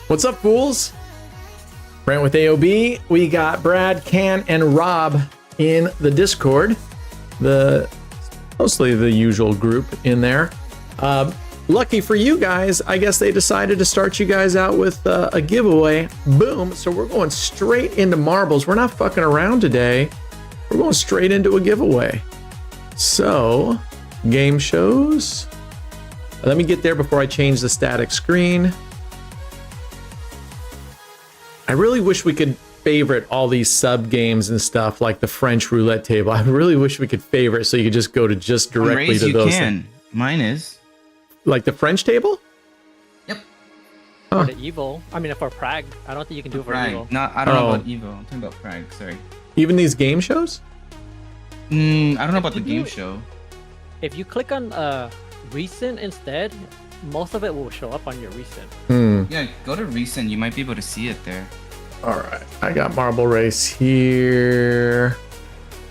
What's up, fools? Rant with AOB. We got Brad, Can, and Rob in the Discord. Mostly the usual group in there. Lucky for you guys, I guess they decided to start you guys out with a giveaway. Boom. So we're going straight into marbles. We're not fucking around today. We're going straight into a giveaway. So, game shows. Let me get there before I change the static screen. I really wish we could favorite all these sub games and stuff like the French roulette table. I really wish we could favorite so you could just go to just directly to those. You can. Mine is. Like the French table? Yep. Huh. For the Evo. I mean, for Prague. I don't think you can do it for Evo. No, I don't know about Evo. I'm talking about Prague. Sorry. Even these game shows? I don't know about the game show. If you click on recent instead, most of it will show up on your recent. Yeah, go to recent. You might be able to see it there. All right, I got marble race here.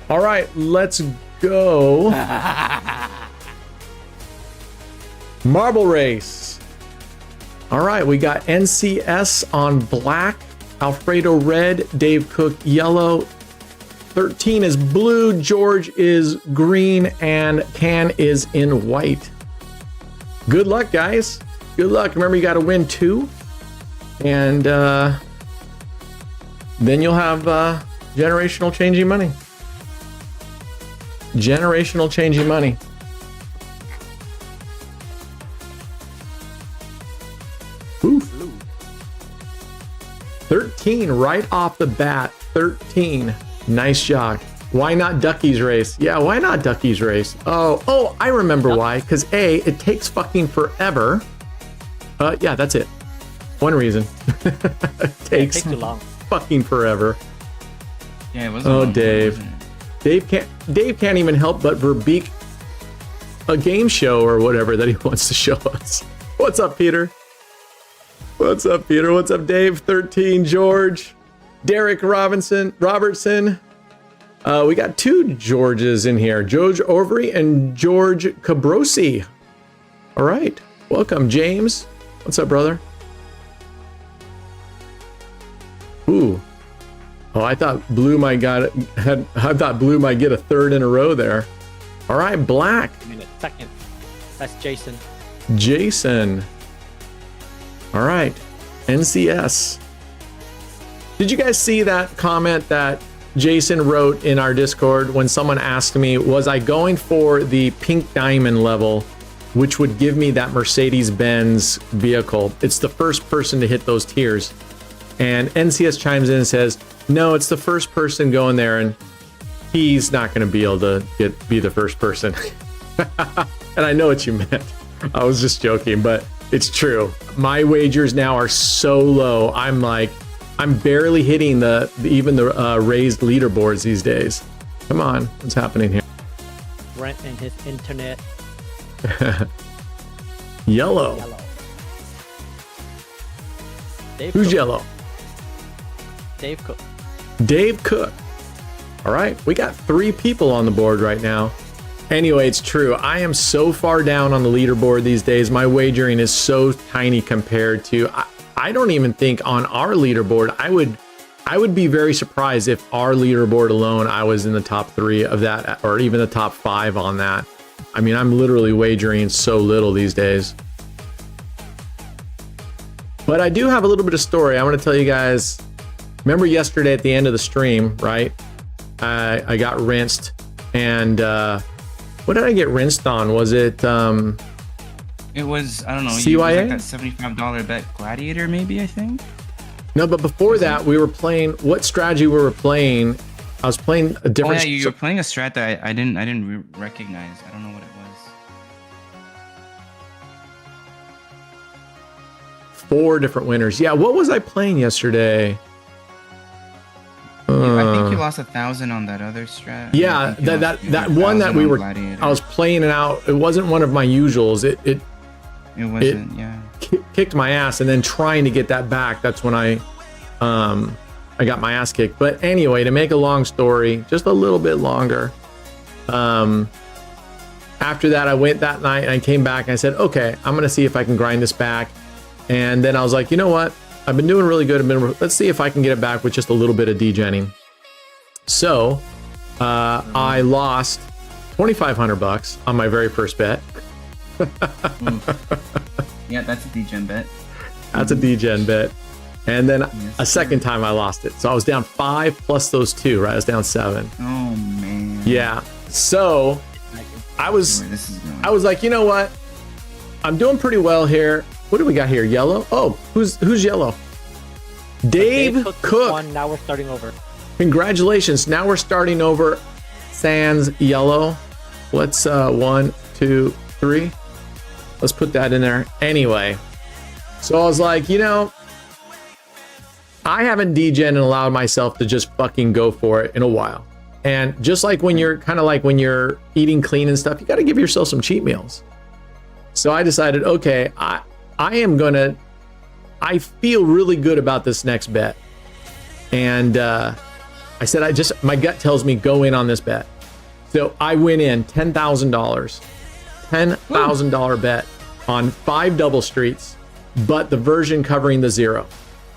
All right, let's go. Marble race. All right, we got NCS on black, Alfredo red, Dave Cook yellow, 13 is blue, George is green, and Can is in white. Good luck, guys. Good luck. Remember, you got to win 2. And then you'll have generational changing money. Generational changing money. Oof. 13 right off the bat. 13. Nice job. Why not Ducky's race? Yeah, why not Ducky's race? Oh, I remember why. Because A, it takes fucking forever. Yeah, that's it. One reason. It takes too long. Fucking forever. Yeah, it wasn't. Oh, Dave. Dave can't even help but verbeek a game show or whatever that he wants to show us. What's up, Peter? What's up, Peter? What's up, Dave? 13, George, Derek Robertson. We got 2 Georges in here, George Overy and George Cabrosi. All right, welcome, James. What's up, brother? Ooh, oh, I thought Blue might get a 3rd in a row there. All right, black. I mean, a second. That's Jason. Jason. All right, NCS. Did you guys see that comment that Jason wrote in our Discord when someone asked me, was I going for the pink diamond level, which would give me that Mercedes-Benz vehicle? It's the first person to hit those tiers. And NCS chimes in and says, no, it's the first person going there, and he's not going to be able to be the first person. And I know what you meant. I was just joking, but it's true. My wagers now are so low. I'm barely hitting even the raised leaderboards these days. Come on, what's happening here? Brent and his internet. Yellow. Who's yellow? Dave Cook. Dave Cook. All right, we got 3 people on the board right now. Anyway, it's true. I am so far down on the leaderboard these days. My wagering is so tiny compared to. I don't even think on our leaderboard. I would be very surprised if our leaderboard alone I was in the top 3 of that, or even the top 5 on that. I mean, I'm literally wagering so little these days. But I do have a little bit of story. I want to tell you guys. Remember yesterday at the end of the stream, right? I got rinsed, and what did I get rinsed on? Was it? It was, I don't know. CYA? Like that $75 bet Gladiator, maybe, I think. No, but before that, we were playing. What strategy we were playing? I was playing a different. Oh yeah, you were playing a strat that I didn't recognize. I don't know what it was. 4 different winners. Yeah, what was I playing yesterday? I think you lost 1,000 on that other strat. Yeah, that one that we were. I was playing it out. It wasn't one of my usuals. It wasn't. Yeah. Kicked my ass, and then trying to get that back. That's when I got my ass kicked. But anyway, to make a long story just a little bit longer, after that I went that night and I came back and I said, okay, I'm gonna see if I can grind this back. And then I was like, you know what? I've been doing really good. Let's see if I can get it back with just a little bit of degenning. So I lost $2,500 on my very first bet. Yeah, that's a degen bet. That's a degen bet. And then a second time I lost it. So I was down 5 plus those 2, right? I was down 7. Oh man. Yeah. So I was like, you know what? I'm doing pretty well here. What do we got here? Yellow? Oh, who's yellow? Dave Cook. One, now we're starting over. Congratulations. Now we're starting over. Sans yellow. Let's 1, 2, 3. Let's put that in there. Anyway, so I was like, you know, I haven't degen and allowed myself to just fucking go for it in a while. And just like when you're kind of like when you're eating clean and stuff, you got to give yourself some cheat meals. So I decided, okay, I feel really good about this next bet. And I said, my gut tells me go in on this bet. So I went in $10,000 bet on 5 double streets, but the version covering the 0.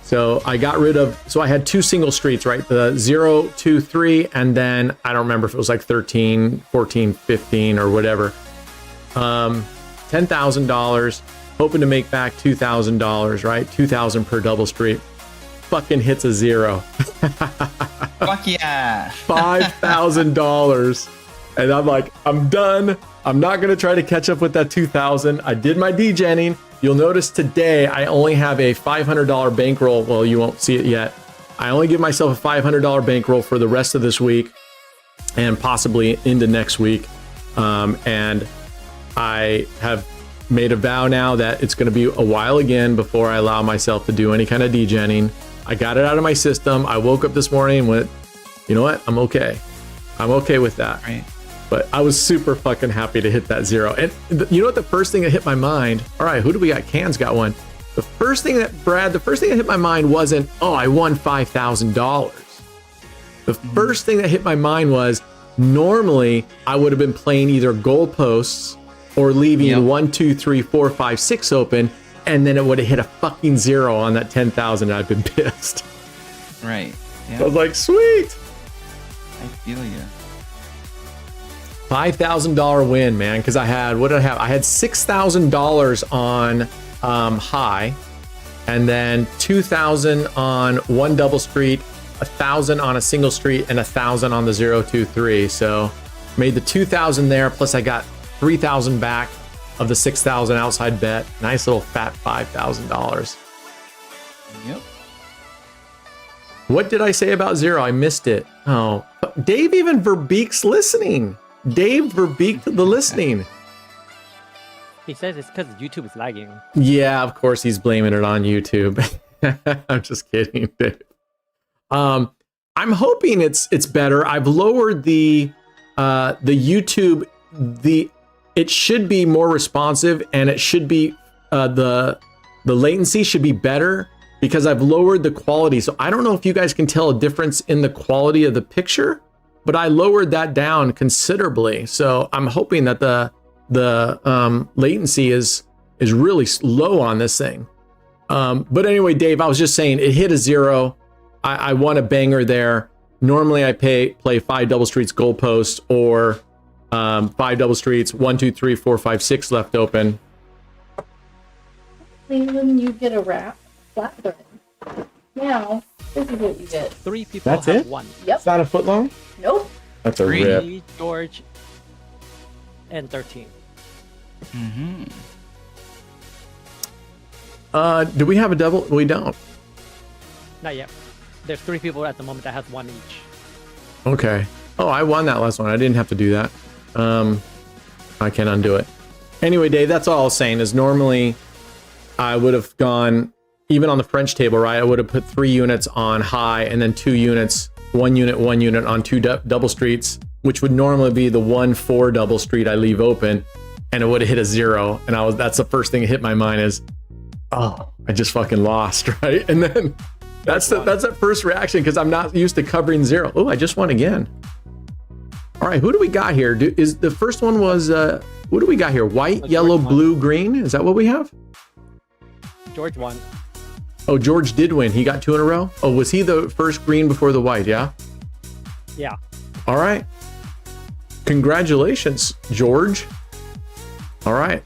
So I got rid of, so I had 2 single streets, right? The 0, 2, 3, and then I don't remember if it was like 13, 14, 15 or whatever. $10,000, hoping to make back $2,000, right? 2,000 per double street. Fucking hits a 0. Fuck yeah. $5,000. And I'm like, I'm done. I'm not going to try to catch up with that 2,000. I did my degenning. You'll notice today I only have a $500 bankroll. Well, you won't see it yet. I only give myself a $500 bankroll for the rest of this week and possibly into next week. And I have made a vow now that it's going to be a while again before I allow myself to do any kind of degenning. I got it out of my system. I woke up this morning and went, you know what? I'm okay. I'm okay with that. Right. But I was super fucking happy to hit that 0. And you know what? The first thing that hit my mind, all right, who do we got? Can's got one. The first thing that hit my mind wasn't, oh, I won $5,000. The first thing that hit my mind was, normally I would have been playing either goalposts or leaving 1, 2, 3, 4, 5, 6 open, and then it would have hit a fucking 0 on that 10,000 and I've been pissed. Right. Yeah. I was like, sweet. I feel you. $5,000 win, man, because I had, what did I have? I had $6,000 on high, and then 2,000 on one double street, 1,000 on a single street, and 1,000 on the 0, 2, 3. So made the 2,000 there, plus I got 3,000 back of the 6,000 outside bet. Nice little fat $5,000. Yep. What did I say about 0? I missed it. Oh, Dave even Verbeek's listening. Dave Verbeek the listening. He says it's because YouTube is lagging. Yeah, of course he's blaming it on YouTube. I'm just kidding, Dave. I'm hoping it's better. I've lowered the YouTube. It should be more responsive, and it should be the latency should be better because I've lowered the quality. So I don't know if you guys can tell a difference in the quality of the picture, but I lowered that down considerably. So I'm hoping that the latency is really low on this thing. But anyway, Dave, I was just saying it hit a 0. I won a banger there. Normally I play 5 double streets goalpost or 5 double streets, 1, 2, 3, 4, 5, 6 left open. When you get a flat thread. Now, this is what you get. 3 people That's have it? 1. Yep. It's not a foot long? Nope. That's a rip. 3, George, and 13. Mm-hmm. Do we have a double? We don't. Not yet. There's 3 people at the moment that has 1 each. Okay. Oh, I won that last one. I didn't have to do that. I can undo it. Anyway, Dave, that's all I was saying is normally I would have gone, even on the French table, right? I would have put 3 units on high and then 2 units 1 unit on two double streets, which would normally be the 1-4 double street I leave open, and it would have hit a 0. And that's the first thing that hit my mind is, oh, I just fucking lost, right? And then that's that first reaction because I'm not used to covering 0. Oh, I just won again. All right, who do we got here? Is the first one was what do we got here? White, yellow, blue, green. Is that what we have? George won. Oh, George did win. He got 2 in a row. Oh, was he the first green before the white? Yeah. Yeah. All right. Congratulations, George. All right.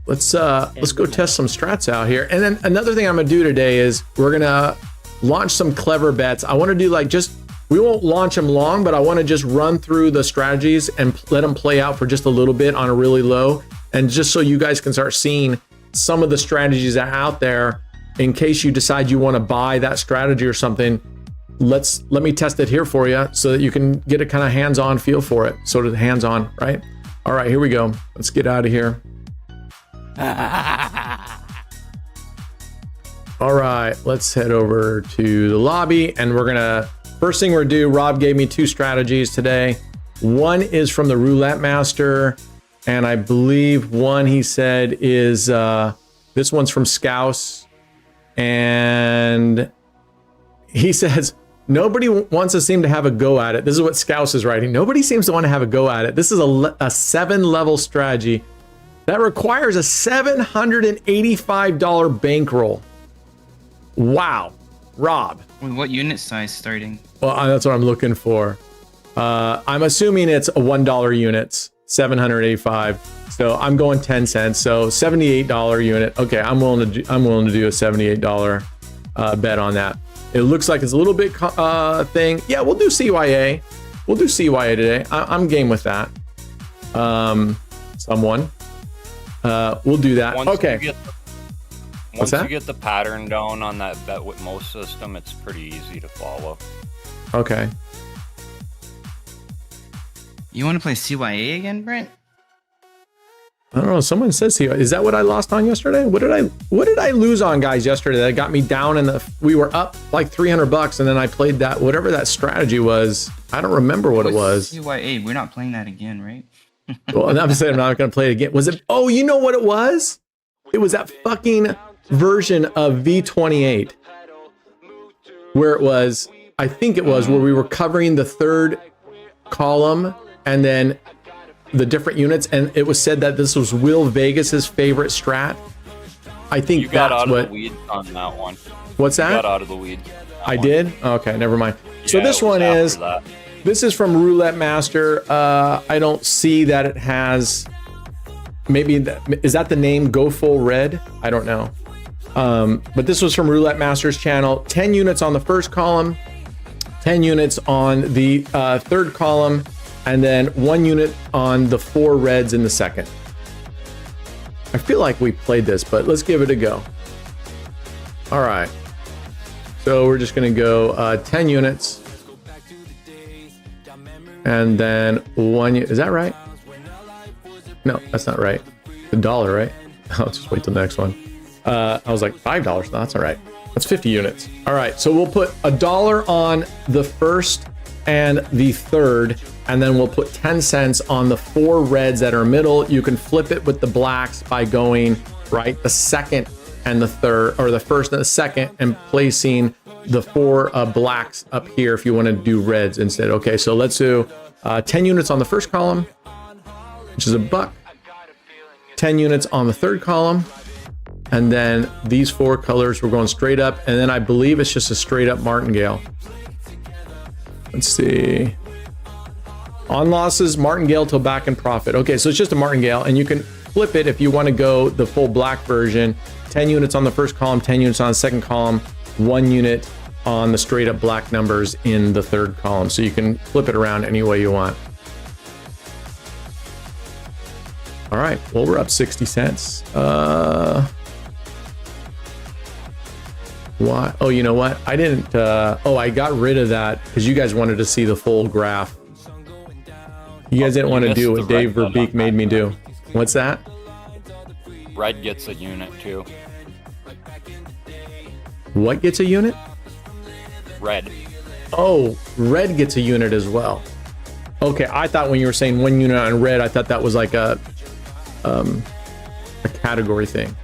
Let's go test some strats out here. And then another thing I'm gonna do today is we're gonna launch some clever bets. I want to do we won't launch them long, but I want to just run through the strategies and let them play out for just a little bit on a really low, and just so you guys can start seeing some of the strategies that are out there in case you decide you want to buy that strategy or something. Let me test it here for you so that you can get a kind of hands-on feel for it. Sort of hands-on, right? All right, here we go. Let's get out of here. All right, let's head over to the lobby, and first thing we're gonna do, Rob gave me 2 strategies today. One is from the Roulette Master, and I believe one he said is, this one's from Scouse, and he says, nobody wants to seem to have a go at it. This is what Scouse is writing. Nobody seems to want to have a go at it. This is a 7-level strategy that requires a $785 bankroll. Wow. Rob. Wait, what unit size starting? Well, that's what I'm looking for. I'm assuming it's a $1 units, 785. So I'm going 10 cents. So $78 unit. Okay, I'm willing to do a $78 bet on that. It looks like it's a little bit thing. Yeah, we'll do CYA. We'll do CYA today. I'm game with that. Someone. We'll do that. Okay. Once you get the pattern down on that bet with most system, it's pretty easy to follow. Okay. You want to play CYA again, Brent? I don't know. Someone says here, is that what I lost on yesterday? What did I lose on, guys, yesterday that got me down we were up like $300 and then I played that, whatever that strategy was. I don't remember what it was. CYA, we're not playing that again, right? Well, I'm saying I'm not going to play it again. Was it? Oh, you know what it was? It was that fucking version of V28 where it was, I think it was where we were covering the 3rd column and then the different units, and it was said that this was Will Vegas's favorite strat. I think you got that's out what. of the weed on that one. What's that? You got out of the weed. I did? Okay, never mind. So Yeah, this it was one after is. that. This is from Roulette Master. I don't see that it has. Maybe is that the name? Go Full Red? I don't know. But this was from Roulette Master's channel. 10 units on the first column, 10 units on the 3rd column, and then 1 unit on the 4 reds in the second. I feel like we played this, but let's give it a go. All right. So we're just gonna go 10 units. And then 1, is that right? No, that's not right. The $1, right? I'll just wait till the next one. I was like $5. No, that's all right. That's 50 units. All right, so we'll put $1 on the first and the 3rd, and then we'll put 10 cents on the 4 reds that are middle. You can flip it with the blacks by going right the 2nd and the 3rd, or the 1st and the 2nd, and placing the 4 blacks up here if you want to do reds instead. Okay, so let's do 10 units on the first column, which is $1. 10 units on the 3rd column, and then these 4 colors we're going straight up, and then I believe it's just a straight up Martingale. Let's see. On losses, Martingale till back in profit. Okay, so it's just a Martingale, and you can flip it if you want to go the full black version. 10 units on the first column, 10 units on the second column, 1 unit on the straight up black numbers in the 3rd column. So you can flip it around any way you want. All right, well, we're up 60 cents. Why? Oh, you know what? I didn't, I got rid of that because you guys wanted to see the full graph. You guys didn't want to do what Dave Verbeek made me do. What's that? Red gets a unit too. What gets a unit? Red. Oh, red gets a unit as well. Okay, I thought when you were saying 1 unit on red, I thought that was like a category thing.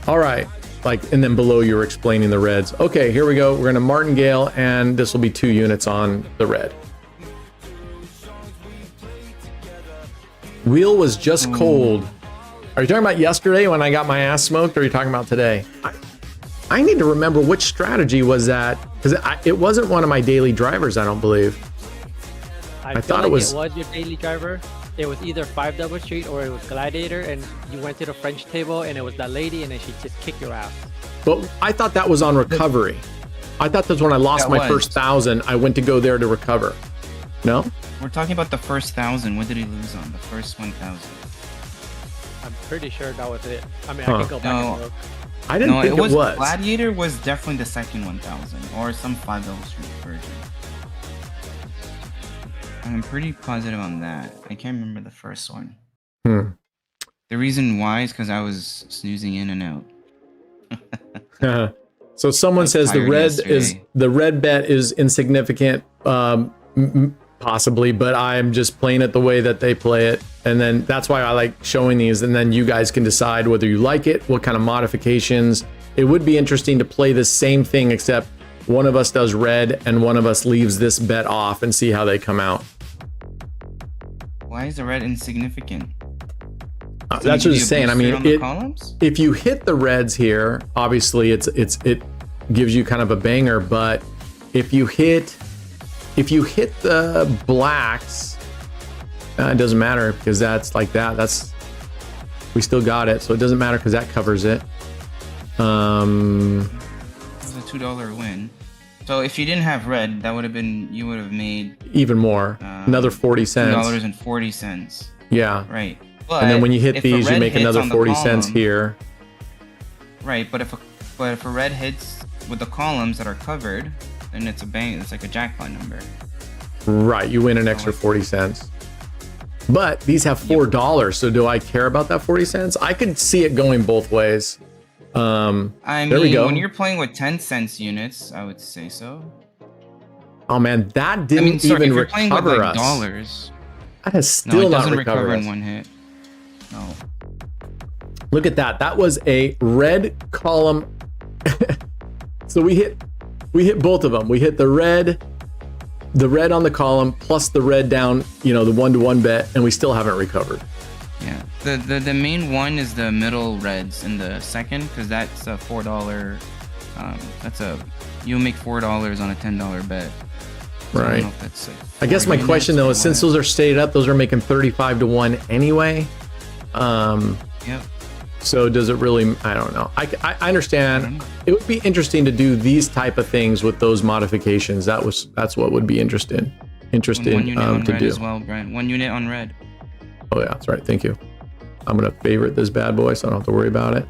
All right, like, and then below you were explaining the reds. Okay, here we go. We're gonna Martingale, and this will be 2 units on the red. Wheel was just cold. Are you talking about yesterday when I got my ass smoked, or are you talking about today? I need to remember which strategy was that, because it wasn't one of my daily drivers, I don't believe. I thought like it was your daily driver. It was either 5 double street or it was gladiator, and you went to the French table and it was that lady, and then she just kicked your ass. But I thought that was on recovery. I thought that's when I lost my first 1,000. I went to go there to recover. No? We're talking about the first 1,000. What did he lose on? The first 1,000. I'm pretty sure that was it. I mean, I can go back and look. I didn't think it was. Gladiator was definitely the second 1,000, or some 5 double street version. I'm pretty positive on that. I can't remember the first one. The reason why is because I was snoozing in and out. So someone says the red bet is insignificant, possibly, but I'm just playing it the way that they play it, and then that's why I like showing these, and then you guys can decide whether you like it, what kind of modifications. It would be interesting to play the same thing, except one of us does red and one of us leaves this bet off, and see how they come out. Why is the red insignificant? That's what I'm saying. I mean, if you hit the reds here, obviously it gives you kind of a banger. But if you hit the blacks, it doesn't matter, because that's like that. We still got it, so it doesn't matter because that covers it. It's a $2 win. So if you didn't have red, that would have been, you would have made even more, another 40 cents. $2.40. Yeah. Right. But and then when you hit these, you make another 40 cents here. Right, but if a red hits with the columns that are covered, then it's a bang. It's like a jackpot number. Right, you win an extra 40 cents. But these have $4, so do I care about that 40 cents? I could see it going both ways. There we go. When you're playing with 10 cents units, I would say so. Oh man, that didn't even recover us. Dollars. That has still not recovered us. In one hit. No. Look at that. That was a red column. So we hit both of them. We hit the red on the column plus the red down, the 1-to-1 bet, and we still haven't recovered. Yeah. The main one is the middle reds in the second, because that's a $4. You'll make $4 on a $10 bet. So right. I guess my question though is, since those are stated up, those are making 35-to-1 anyway. Yep. So does it really? I don't know. I understand. It would be interesting to do these type of things with those modifications. That's what would be interesting. One unit on to red do as well, Brian. 1 unit on red. Oh yeah, that's right. Thank you. I'm gonna favorite this bad boy, so I don't have to worry about it.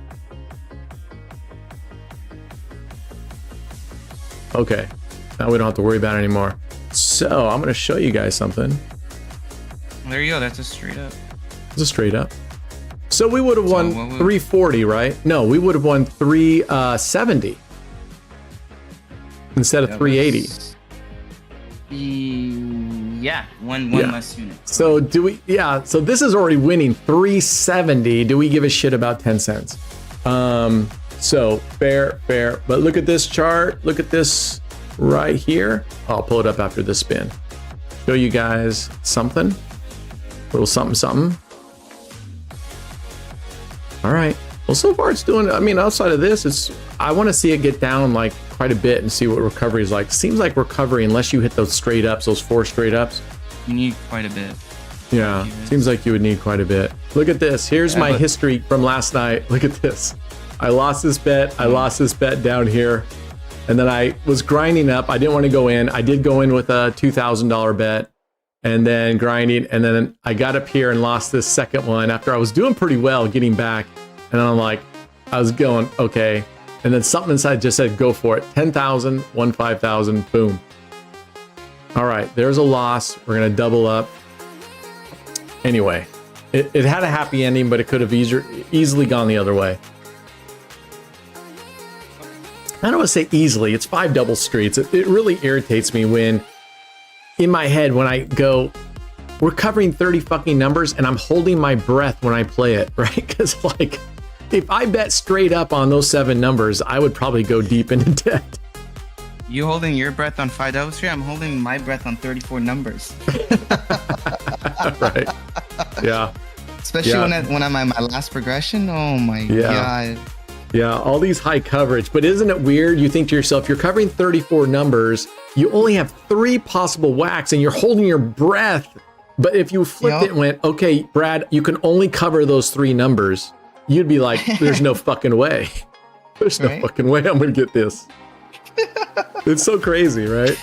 Okay, now we don't have to worry about it anymore. So I'm gonna show you guys something. There you go. That's a straight up. It's a straight up. So we would have won 340, right? No, we would have won 370 instead of 380. Yeah, one less unit. So do we? Yeah. So this is already winning 370. Do we give a shit about 10 cents? So fair. But look at this chart. Look at this right here. I'll pull it up after the spin. Show you guys something. A little something. All right. Well, so far it's doing, outside of this, I want to see it get down like quite a bit and see what recovery is like. Seems like recovery, unless you hit those straight ups, those 4 straight ups. You need quite a bit. Yeah. Seems like you would need quite a bit. Look at this. Here's my history from last night. Look at this. I lost this bet. I lost this bet down here. And then I was grinding up. I didn't want to go in. I did go in with a $2,000 bet. And then grinding, and then I got up here and lost this second one after I was doing pretty well getting back. And then I'm like, I was going, okay. And then something inside just said, go for it. 10,000, won 5,000, boom. All right, there's a loss. We're gonna double up. Anyway, it had a happy ending, but it could have easily gone the other way. I don't want to say easily, it's 5 double streets. It really irritates me when, in my head, when I go, we're covering 30 fucking numbers and I'm holding my breath when I play it, right? Because like, if I bet straight up on those 7 numbers, I would probably go deep into debt. You holding your breath on 5 double street? I'm holding my breath on 34 numbers. Right. Yeah. Especially when I'm at my last progression. Oh my god. Yeah, all these high coverage. But isn't it weird? You think to yourself, you're covering 34 numbers, you only have 3 possible whacks and you're holding your breath. But if you flipped it and went, okay, Brad, you can only cover those 3 numbers, you'd be like, there's no fucking way. There's no fucking way I'm going to get this. It's so crazy, right?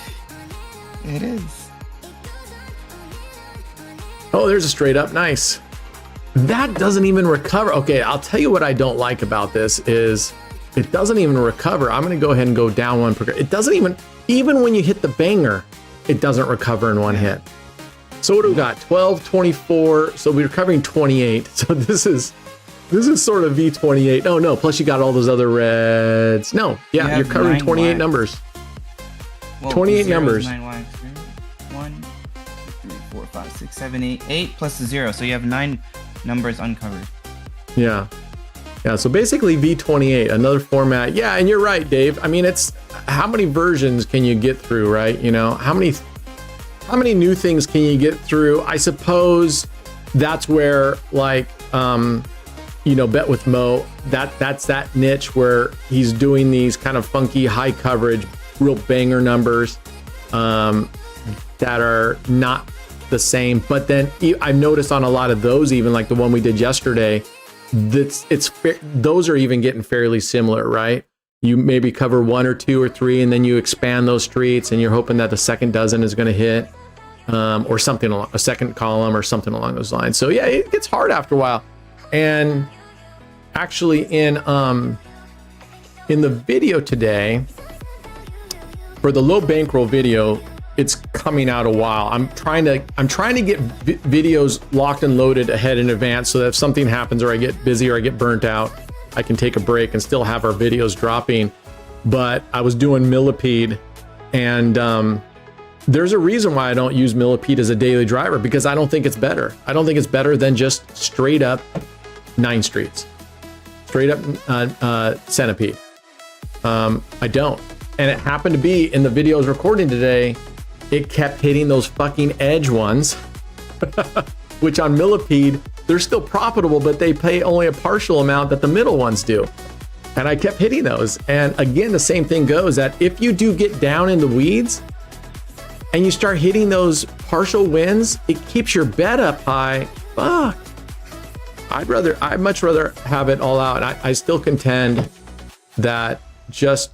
It is. Oh, there's a straight up. Nice. That doesn't even recover. Okay, I'll tell you what I don't like about this is it doesn't even recover. I'm going to go ahead and go down 1 progress. It doesn't even when you hit the banger, it doesn't recover in 1 hit. So what do we got? 12, 24. So we're recovering 28. So this is sort of V28. Oh no, plus you got all those other reds. No, yeah, you're covering 28 whacks. Numbers. Well, 28 numbers. 9 whacks. 1, 2, 3, 4, 5, 6, 7, 8. 8 plus the 0. So you have 9 numbers uncovered. Yeah. Yeah, so basically V28, another format. Yeah, and you're right, Dave. I mean, it's how many versions can you get through, right? You know, how many new things can you get through? I suppose that's where like you know, Bet with Mo, that's that niche where he's doing these kind of funky high coverage, real banger numbers that are not the same. But then I've noticed on a lot of those, even like the one we did yesterday, those are even getting fairly similar, right? You maybe cover 1 or 2 or 3, and then you expand those streets, and you're hoping that the second dozen is going to hit, or something along a second column or something along those lines. So yeah, it gets hard after a while. And actually, in the video today, for the low bankroll video, it's coming out a while. I'm trying to get videos locked and loaded ahead in advance, so that if something happens or I get busy or I get burnt out, I can take a break and still have our videos dropping. But I was doing millipede, and there's a reason why I don't use millipede as a daily driver, because I don't think it's better. I don't think it's better than just straight up 9 streets, straight up centipede. I don't. And it happened to be in the videos recording today, it kept hitting those fucking edge ones, which on millipede, they're still profitable, but they pay only a partial amount that the middle ones do. And I kept hitting those. And again, the same thing goes, that if you do get down in the weeds and you start hitting those partial wins, it keeps your bet up high. Fuck. I'd much rather have it all out. I still contend that just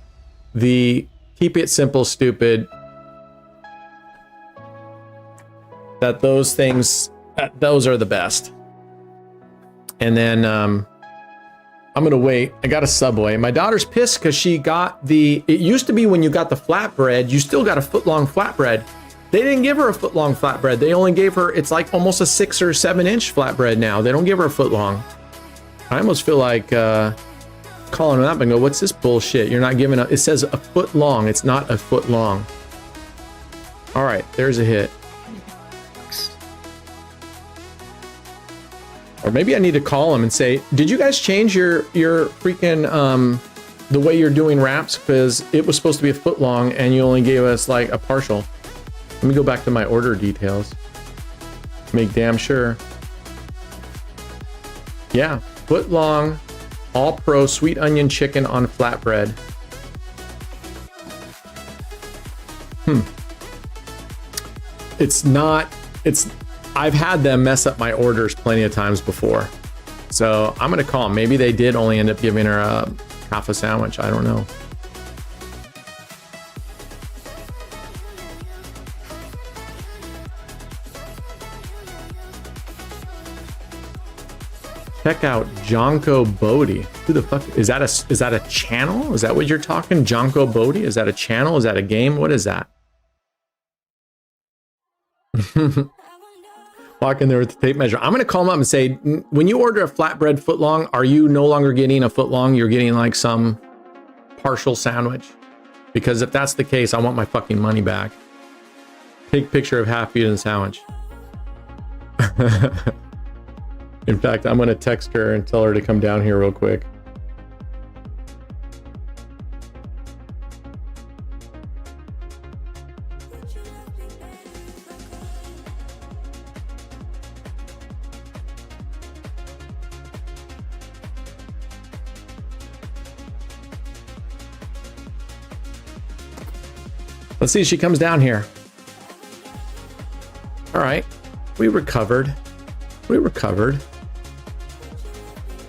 the keep it simple, stupid, that those things, those are the best. And then I'm gonna wait. I got a Subway. My daughter's pissed because she got it used to be when you got the flatbread, you still got a foot-long flatbread. They didn't give her a foot-long flatbread. They only gave her, it's like almost a 6 or 7 inch flatbread now. They don't give her a foot long. I almost feel like calling them up and go, what's this bullshit? You're not giving it says a foot long. It's not a foot long. All right, there's a hit. Or maybe I need to call them and say, did you guys change your freaking, the way you're doing wraps? Because it was supposed to be a foot long and you only gave us like a partial. Let me go back to my order details. Make damn sure. Yeah, foot long, all pro sweet onion chicken on flatbread. I've had them mess up my orders plenty of times before. So I'm gonna call them. Maybe they did only end up giving her a half a sandwich. I don't know. Check out Jonko Bodie. Who the fuck is that? Is that a channel? Is that what you're talking? Jonko Bodie? Is that a channel? Is that a game? What is that? Walk in there with the tape measure. I'm gonna call them up and say, when you order a flatbread footlong, are you no longer getting a footlong? You're getting like some partial sandwich. Because if that's the case, I want my fucking money back. Take picture of half-eaten sandwich. In fact, I'm gonna text her and tell her to come down here real quick. Let's see if she comes down here. All right, we recovered. We recovered.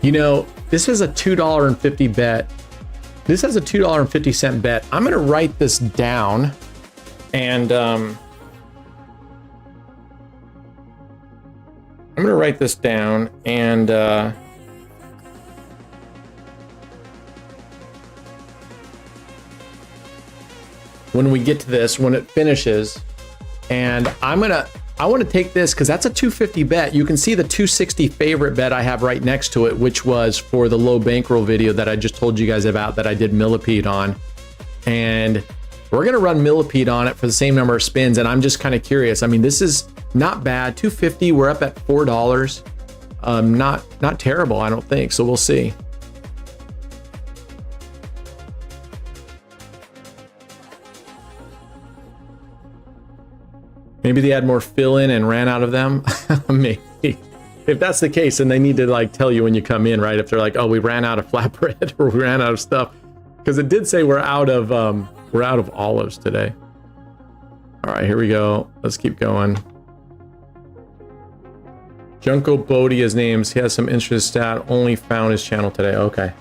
You know, this is a $2.50 bet. This has a $2.50 bet. I'm gonna write this down, and I'm gonna write this down, and when we get to this, when it finishes, and I want to take this because that's a 250 bet. You can see the 260 favorite bet I have right next to it, which was for the low bankroll video that I just told you guys about that I did millipede on. And we're going to run millipede on it for the same number of spins. And I'm just kind of curious. I mean, this is not bad. 250, we're up at $4. Not terrible, I don't think. So we'll see. Maybe they had more fill-in and ran out of them. Maybe. If that's the case, then they need to like tell you when you come in, right? If they're like, "Oh, we ran out of flatbread or we ran out of stuff," because it did say we're out of olives today. All right, here we go. Let's keep going. Junko Bodie, his names. He has some interesting stat. Only found his channel today. Okay,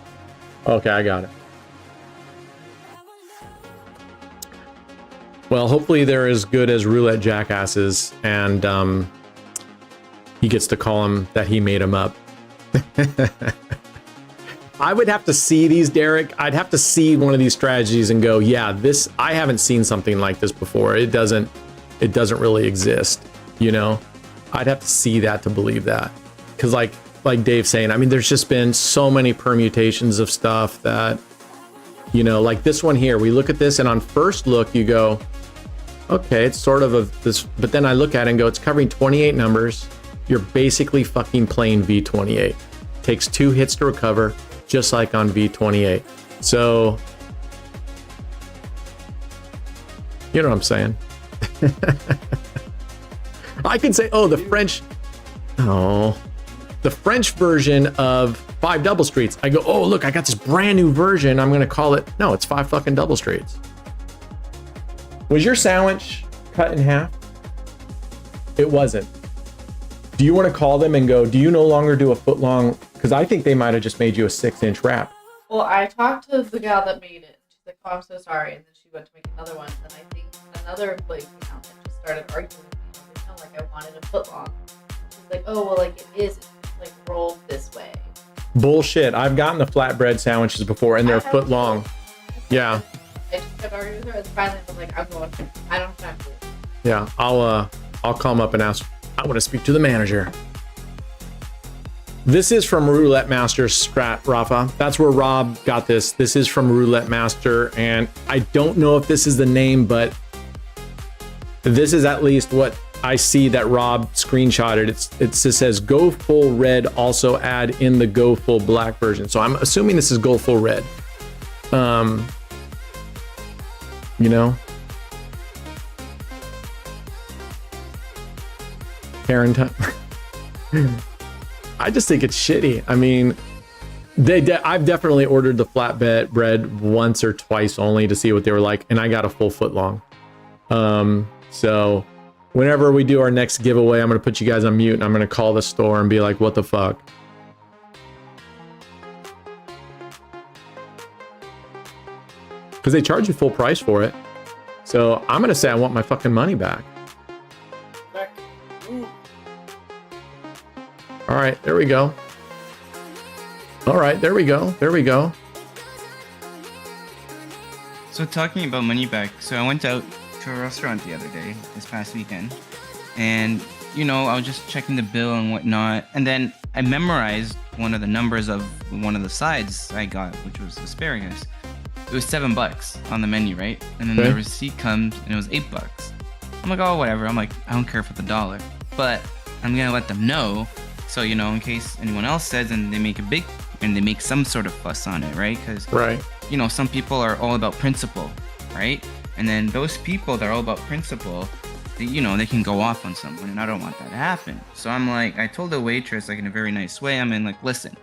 I got it. Well, hopefully they're as good as roulette jackasses, and he gets to call him that he made him up. I would have to see these, Derek. I'd have to see one of these strategies and go, yeah, this, I haven't seen something like this before. It doesn't really exist, you know? I'd have to see that to believe that. Because like Dave's saying, I mean, there's just been so many permutations of stuff that, you know, like this one here, we look at this and on first look, you go, okay, it's sort of this, but then I look at it and go, it's covering 28 numbers. You're basically fucking playing V28. Takes 2 hits to recover, just like on V28. So, you know what I'm saying? I could say, oh, the French version of 5 double streets. I go, oh, look, I got this brand new version. I'm going to call it, no, it's 5 fucking double streets. Was your sandwich cut in half? It wasn't. Do you want to call them and go, do you no longer do a foot long? Because I think they might have just made you a 6-inch wrap. Well, I talked to the gal that made it. She's like, oh, I'm so sorry. And then she went to make another one. And I think another place came out and just started arguing with me. I was like, no, like I wanted a foot long. She's like, oh, well, like it is like rolled this way. Bullshit. I've gotten the flatbread sandwiches before and they're foot long. Yeah. I just kept arguing with her, and finally I was like, I'm going. I don't have time for it. Yeah, I'll call him up and ask. I want to speak to the manager. This is from Roulette Master Strat, Rafa. That's where Rob got this. This is from Roulette Master, and I don't know if this is the name, but this is at least what I see that Rob screenshotted. It just says go full red. Also add in the go full black version. So I'm assuming this is go full red. You know, Karen time. I just think it's shitty. I mean, I've definitely ordered the flatbread bread once or twice only to see what they were like, and I got a full foot long. So whenever we do our next giveaway, I'm gonna put you guys on mute and I'm gonna call the store and be like, what the fuck? Because they charge you full price for it. So I'm gonna say I want my fucking money back. All right, there we go. All right, there we go. There we go. So talking about money back, so I went out to a restaurant the other day, this past weekend, and you know, I was just checking the bill and whatnot, and then I memorized one of the numbers of one of the sides I got, which was asparagus. it was $7 on the menu, right? And then Okay. the receipt comes and it was $8. I'm like, oh, whatever. I'm like, I don't care for the dollar, but I'm gonna let them know, so you know, in case anyone else says and they make some sort of fuss on it, right? Because Right. you know, some people are all about principle, right? And then those people that are all about principle, you know, they can go off on someone, and I don't want that to happen. So I'm like, I told the waitress, like, in a very nice way, I'm in, like, listen,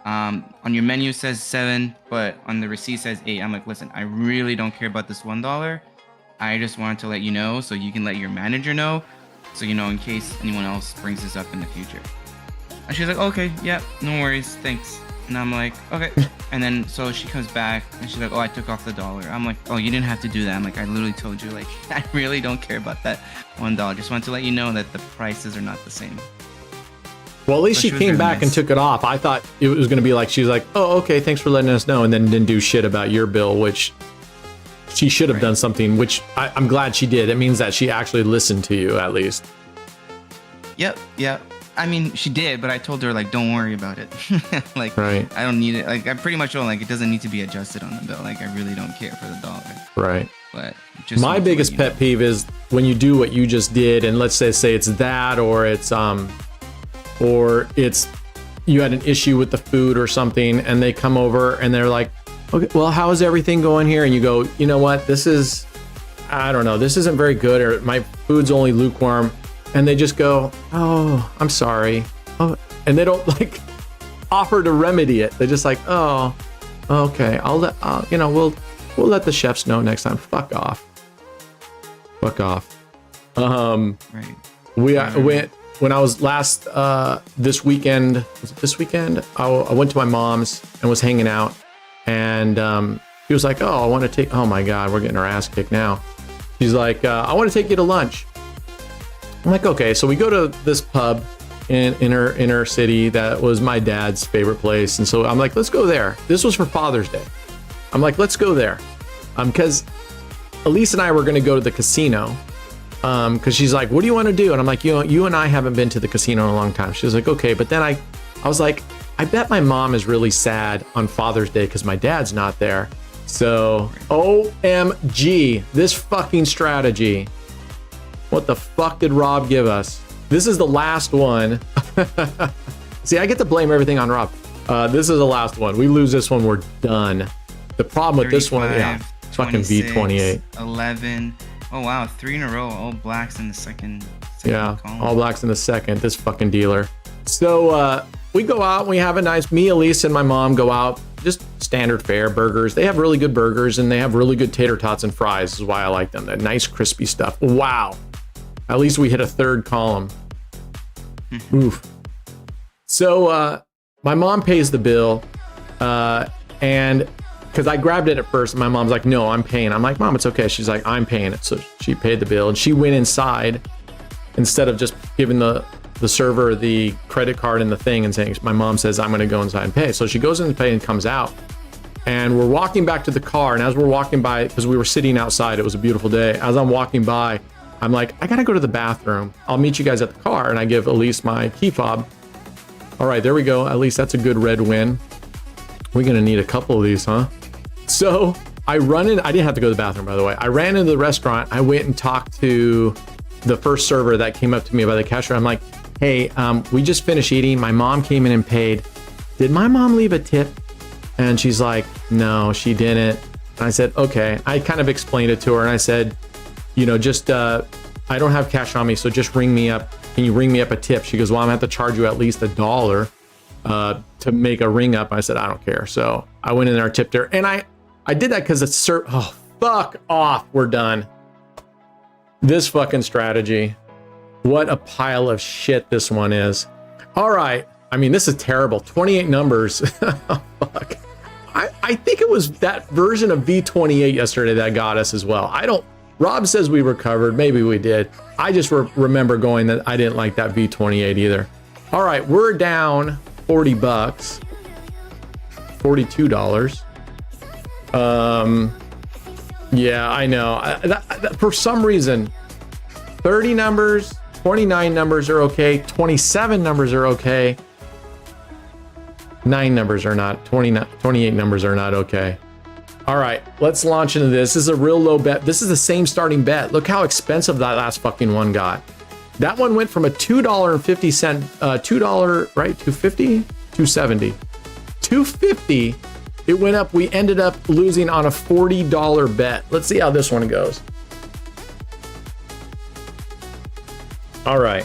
on your menu says 7, but on the receipt says 8. I'm like, listen, I really don't care about this $1. I just wanted to let you know so you can let your manager know, so you know, in case anyone else brings this up in the future. And she's like, okay, yeah, no worries, thanks. And I'm like, okay. And then so she comes back and she's like, oh, I took off the $1. I'm like, oh, you didn't have to do that. I'm like, I literally told you, like, I really don't care about that $1. Just want to let you know that the prices are not the same. Well, at least So she she was came really back and nice. took it off. I thought it was going to be like, she's like, oh, okay, thanks for letting us know. And then didn't do shit about your bill, which she should have Right. done something, which I'm glad she did. It means that she actually listened to you at least. Yep. I mean, she did, but I told her, like, don't worry about it. Like, Right. I don't need it. Like, I pretty much told her, like, it doesn't need to be adjusted on the bill. Like, I really don't care for the $1. Right. But just My wanted to let biggest you pet know. peeve is when you do what you just did, and let's say it's that, or it's you had an issue with the food or something, and they come over and they're like, okay, well, how is everything going here? And you go, you know what, I don't know, this isn't very good, or my food's only lukewarm, and they just go, oh, I'm sorry, oh, and they don't like offer to remedy it. They're just like, oh, okay, we'll let the chefs know next time. Fuck off. Right. We went when I was last this weekend. Was it this weekend? I went to my mom's and was hanging out, and he was like, "Oh, I want to take." Oh my God, we're getting our ass kicked now. She's like, "I want to take you to lunch." I'm like, "Okay." So we go to this pub in her city that was my dad's favorite place, and so I'm like, "Let's go there." This was for Father's Day. I'm like, "Let's go there," because Elise and I were going to go to the casino. Because she's like, what do you want to do? And I'm like, you and I haven't been to the casino in a long time. She was like, okay. But then I was like, I bet my mom is really sad on Father's Day because my dad's not there. So, OMG, this fucking strategy. What the fuck did Rob give us? This is the last one. See, I get to blame everything on Rob. This is the last one. We lose this one, we're done. The problem with this one, yeah, fucking 26, V28. 11. Oh wow, 3 in a row. All blacks in the second Yeah, column. all blacks in the second. This fucking dealer. So we go out. We have a nice. Me, Elise, and my mom go out. Just standard fare burgers. They have really good burgers, and they have really good tater tots and fries. This is why I like them. That nice crispy stuff. Wow. At least we hit a third column. Oof. So my mom pays the bill, and because I grabbed it at first, and my mom's like, no, I'm paying. I'm like, Mom, it's okay. She's like, I'm paying it. So she paid the bill, and she went inside instead of just giving the server the credit card and the thing and saying, my mom says, I'm going to go inside and pay. So she goes in and pay and comes out. And we're walking back to the car. And as we're walking by, because we were sitting outside, it was a beautiful day. As I'm walking by, I'm like, I got to go to the bathroom. I'll meet you guys at the car. And I give Elise my key fob. All right, there we go. At least that's a good red win. We're going to need a couple of these, huh? So I run in. I didn't have to go to the bathroom, by the way. I ran into the restaurant. I went and talked to the first server that came up to me by the cashier. I'm like, hey, we just finished eating. My mom came in and paid. Did my mom leave a tip? And she's like, no, she didn't. And I said, okay. I kind of explained it to her. And I said, just, I don't have cash on me. So just ring me up. Can you ring me up a tip? She goes, well, I'm gonna have to charge you at least $1 to make a ring up. I said, I don't care. So I went in there, tipped her. And I did that because it's oh, fuck off. We're done. This fucking strategy. What a pile of shit this one is. All right. I mean, this is terrible. 28 numbers. Oh, fuck. I think it was that version of V28 yesterday that got us as well. Rob says we recovered. Maybe we did. I just remember going that I didn't like that V28 either. All right. We're down $40. $42. Yeah, I know. For some reason, 30 numbers, 29 numbers are okay, 27 numbers are okay, 9 numbers are not, 28 numbers are not okay. All right, let's launch into this. This is a real low bet. This is the same starting bet. Look how expensive that last fucking one got. That one went from a $2.50, $2, right? 250, 270, 250. It went up. We ended up losing on a $40 bet. Let's see how this one goes. All right.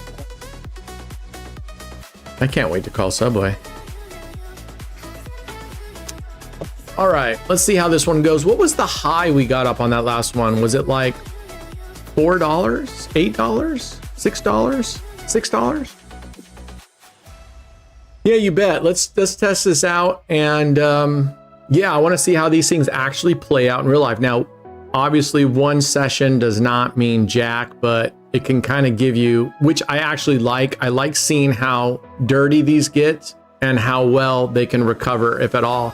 I can't wait to call Subway. All right, let's see how this one goes. What was the high we got up on that last one? Was it like $4, $8, $6, $6? Yeah, you bet. Let's test this out. And yeah, I want to see how these things actually play out in real life. Now, obviously one session does not mean jack, but it can kind of give you, which I actually like. I like seeing how dirty these get and how well they can recover, if at all.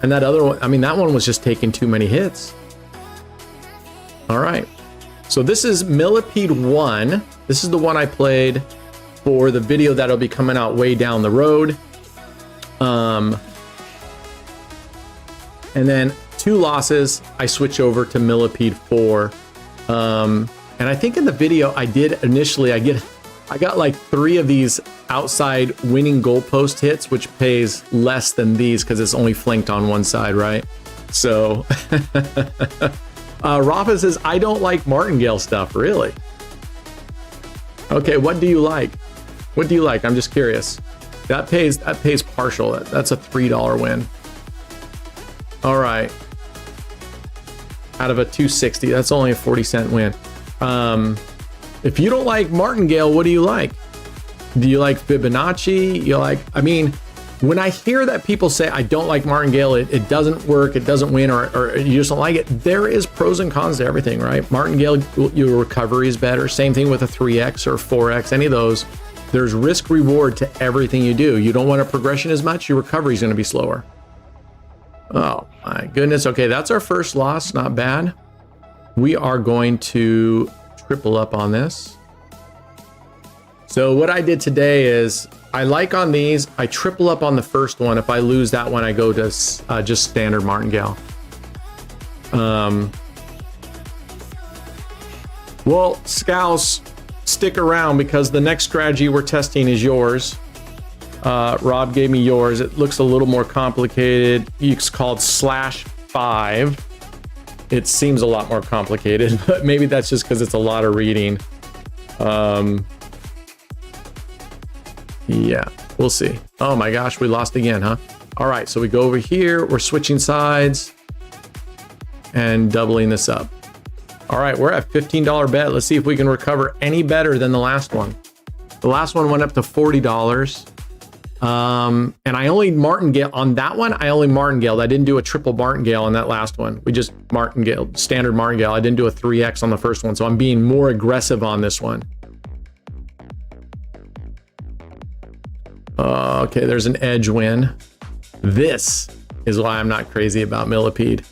And that other one, I mean, that one was just taking too many hits. All right. So this is Millipede 1. This is the one I played for the video that'll be coming out way down the road. And then 2 losses, I switch over to Millipede 4. And I think in the video I did initially, I got like 3 of these outside winning goalpost hits, which pays less than these because it's only flanked on one side, right? So Rafa says, I don't like Martingale stuff, really? Okay, what do you like? What do you like? I'm just curious. That pays partial. That's a $3 win. All right. Out of a 260, that's only a 40-cent win. If you don't like Martingale, what do you like? Do you like Fibonacci? You like, I mean, when I hear that people say, I don't like Martingale, it doesn't work, it doesn't win, or you just don't like it, there is pros and cons to everything, right? Martingale, your recovery is better. Same thing with a 3X or 4X, any of those. There's risk reward to everything you do. You don't want a progression as much, your recovery is going to be slower. Oh my goodness. Okay, that's our first loss. Not bad. We are going to triple up on this. So what I did today is I like on these, I triple up on the first one. If I lose that one, I go to just standard Martingale. Well, Scouse, stick around because the next strategy we're testing is yours. Rob gave me yours. It looks a little more complicated. It's called /5. It seems a lot more complicated, but maybe that's just because it's a lot of reading. Yeah, we'll see. Oh my gosh, we lost again, huh? All right, so we go over here. We're switching sides and doubling this up. All right, we're at $15 bet. Let's see if we can recover any better than the last one. The last one went up to $40. And I only martingale on that one. I only martingale. I didn't do a triple martingale on that last one. We just martingale, standard martingale. I didn't do a 3X on the first one. So I'm being more aggressive on this one. Okay, there's an edge win. This is why I'm not crazy about Millipede.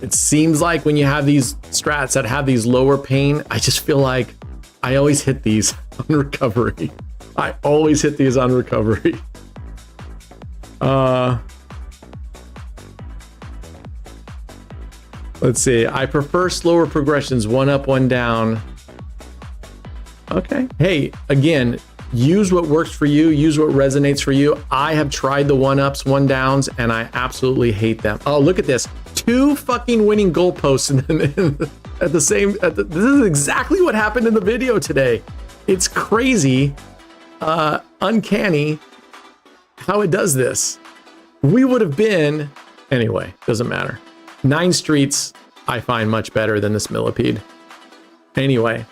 It seems like when you have these strats that have these lower pain, I just feel like I always hit these on recovery. I always hit these on recovery. Let's see. I prefer slower progressions, one up, one down. Okay. Hey, again, use what works for you. Use what resonates for you. I have tried the one ups, one downs, and I absolutely hate them. Oh, look at this. 2 fucking winning goalposts at the same. This is exactly what happened in the video today. It's crazy, uncanny how it does this. We would have been, anyway, doesn't matter. 9 streets, I find much better than this Millipede. Anyway,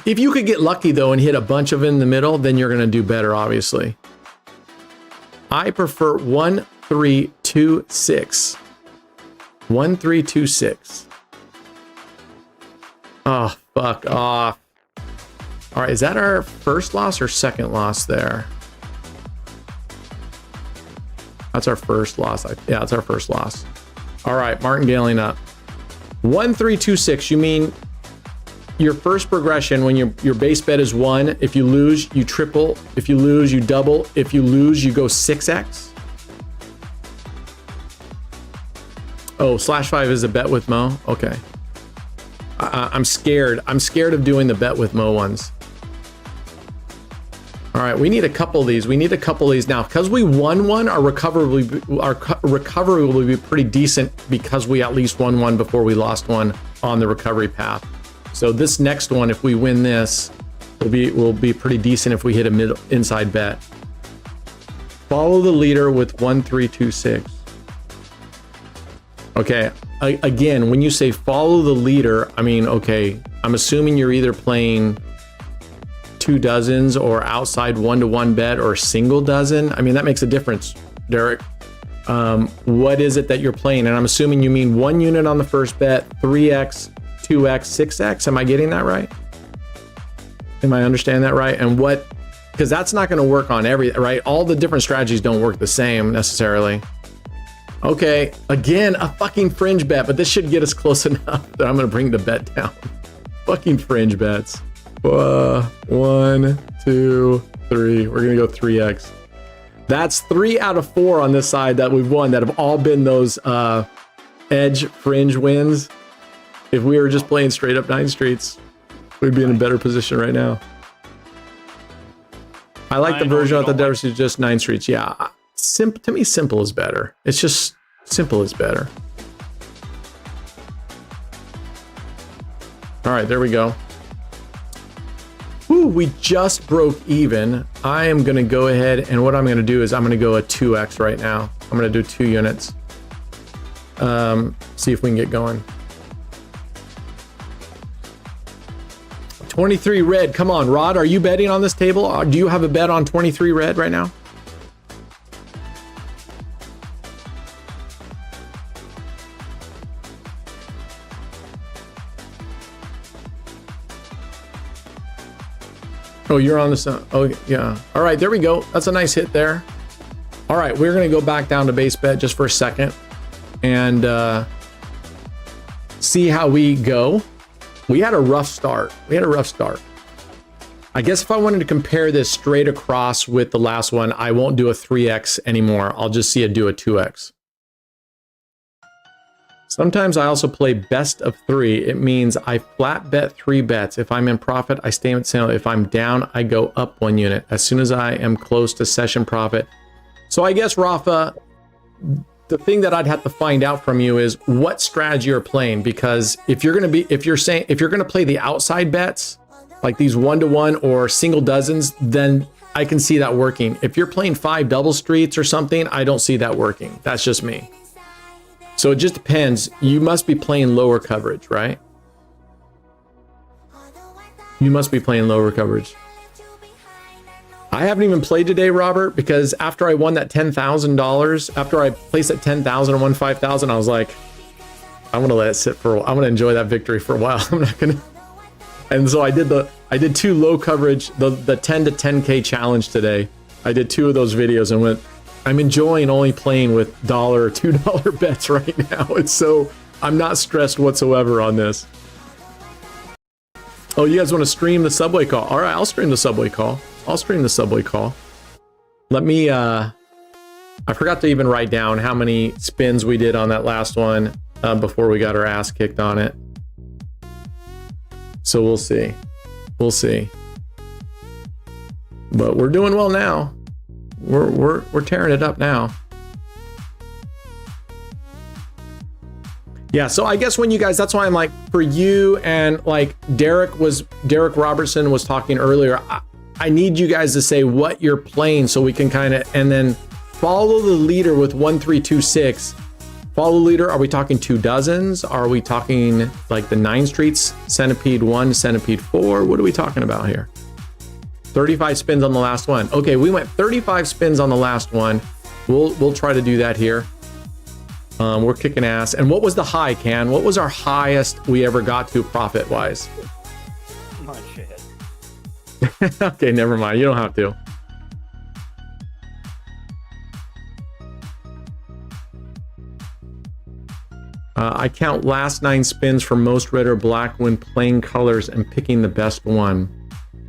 if you could get lucky though and hit a bunch of in the middle, then you're gonna do better, obviously. I prefer 1, 3, 2, 6. 1, 3, 2, 6. Oh, fuck off. All right, is that our first loss or second loss there? That's our first loss. Yeah, it's our first loss. All right, martingaling up. 1, 3, 2, 6. You mean your first progression when your base bet is 1. If you lose, you triple. If you lose, you double. If you lose, you go 6x. Oh, /5 is a bet with Mo. Okay. I'm scared. I'm scared of doing the bet with Mo ones. All right, we need a couple of these. We need a couple of these now. Because we won one, our recovery will be pretty decent because we at least won one before we lost one on the recovery path. So this next one, if we win this, will be pretty decent if we hit a inside bet. Follow the leader with 1326. Okay, again, when you say follow the leader, I mean, okay, I'm assuming you're either playing 2 dozens or outside 1-to-1 bet or single dozen. I mean, that makes a difference, Derek. What is it that you're playing? And I'm assuming you mean 1 unit on the first bet, 3x, 2x, 6x. Am I getting that right? Am I understanding that right? And what, because that's not going to work on right? All the different strategies don't work the same necessarily. Okay, again, a fucking fringe bet, but this should get us close enough that I'm going to bring the bet down. Fucking fringe bets. 1, 2, 3. We're going to go 3x. That's 3 out of 4 on this side that we've won that have all been those edge fringe wins. If we were just playing straight up 9 streets, we'd be in a better position right now. I like the version of the Devers is just 9 streets. Yeah. To me, simple is better. It's just simple is better. All right, there we go. Ooh, we just broke even. I am going to go ahead and what I'm going to do is I'm going to go a 2x right now. I'm going to do 2 units. See if we can get going. 23 red. Come on, Rod. Are you betting on this table? Do you have a bet on 23 red right now? Oh, you're on the... Oh, yeah. All right, there we go. That's a nice hit there. All right, we're going to go back down to base bet just for a second and see how we go. We had a rough start. I guess if I wanted to compare this straight across with the last one, I won't do a 3x anymore. I'll just do a 2x. Sometimes I also play best of 3. It means I flat bet 3 bets. If I'm in profit, I stay with sale. If I'm down, I go up 1 unit as soon as I am close to session profit. So I guess, Rafa, the thing that I'd have to find out from you is what strategy you're playing, because if you're going to play the outside bets, like these 1-to-1 or single dozens, then I can see that working. If you're playing 5 double streets or something, I don't see that working. That's just me. So it just depends. You must be playing lower coverage, right? You must be playing lower coverage. I haven't even played today, Robert, because after I won that $10,000, after I placed at 10,000 and won 5,000, I was like, I'm gonna let it sit for a while. I'm gonna enjoy that victory for a while. I'm not gonna. And so I did 2 low coverage, the 10 to 10K challenge today. I did 2 of those videos and went. I'm enjoying only playing with $1 or $2 bets right now. It's so, I'm not stressed whatsoever on this. Oh, you guys want to stream the subway call? All right, I'll stream the subway call. Let me, I forgot to even write down how many spins we did on that last one before we got our ass kicked on it. So we'll see. But we're doing well now. We're tearing it up now. Yeah, so I guess when you guys, that's why I'm like, for you and like Derek Robertson was talking earlier, I need you guys to say what you're playing so we can kind of, and then follow the leader with 1326. Follow the leader. Are we talking 2 dozens? Are we talking like the 9 streets, centipede 1, centipede 4? What are we talking about here? 35 spins on the last one. Okay, we went 35 spins on the last one. We'll try to do that here. We're kicking ass. And what was the high, Can? What was our highest we ever got to profit-wise? Oh, shit. Okay, never mind. You don't have to. I count last 9 spins for most red or black when playing colors and picking the best one.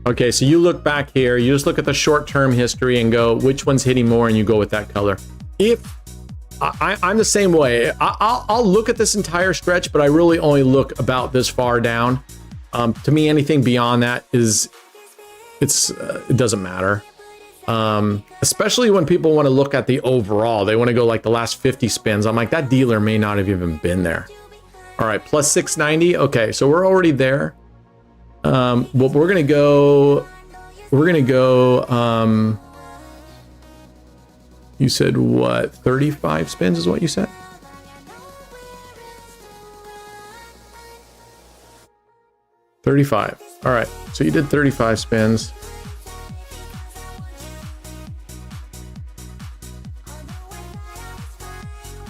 Okay, so you look back here, you just look at the short-term history and go, which one's hitting more, and you go with that color. If I'm the same way. I'll look at this entire stretch, but I really only look about this far down. To me, anything beyond that it doesn't matter. Especially when people want to look at the overall, they want to go like the last 50 spins. I'm like, that dealer may not have even been there. All right, plus 690. Okay, so we're already there. Well, we're gonna go. You said what? 35 spins is what you said? $35. All right, so you did 35 spins.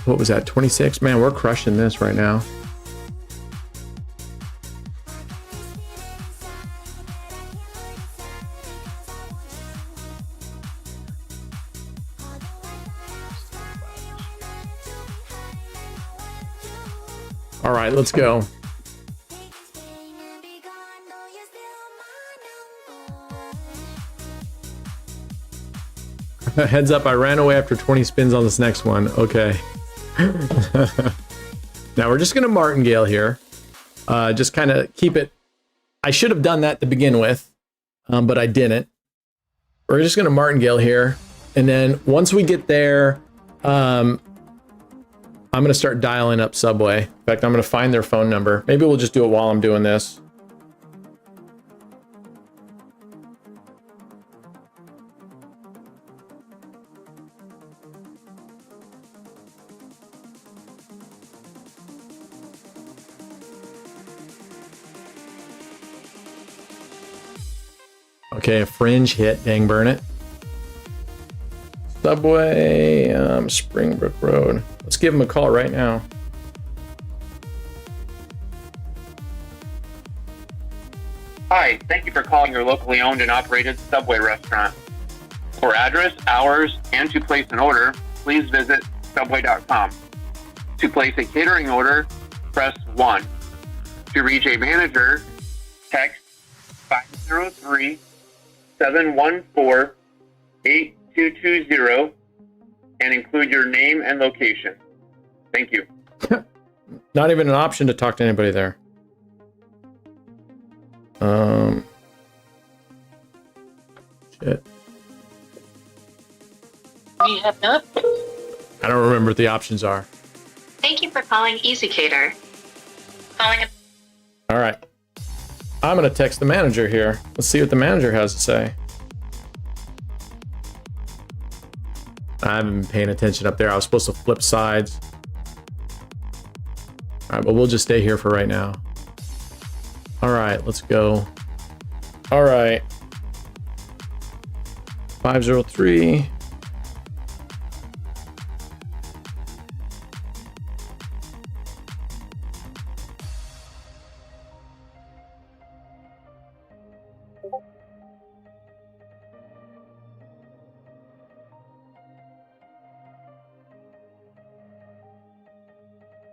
What was that? 26? Man, we're crushing this right now. All right, let's go. Heads up, I ran away after 20 spins on this next one. Okay. Now we're just gonna martingale here. Just kind of keep it. I should have done that to begin with, but I didn't. We're just gonna martingale here, and then once we get there, I'm gonna start dialing up Subway. In fact, I'm gonna find their phone number. Maybe we'll just do it while I'm doing this. Okay, a fringe hit, dang burn it. Subway, Springbrook Road. Let's give him a call right now. Hi, thank you for calling your locally owned and operated Subway restaurant. For address, hours, and to place an order, please visit subway.com. To place a catering order, press 1. To reach a manager, text 503-714-8220 and include your name and location. Thank you. Not even an option to talk to anybody there. Shit. We have not. I don't remember what the options are. Thank you for calling Easy Cater. Calling a All right. I'm going to text the manager here. Let's see what the manager has to say. I haven't been paying attention up there. I was supposed to flip sides. All right, but we'll just stay here for right now. All right, let's go. All right. 503.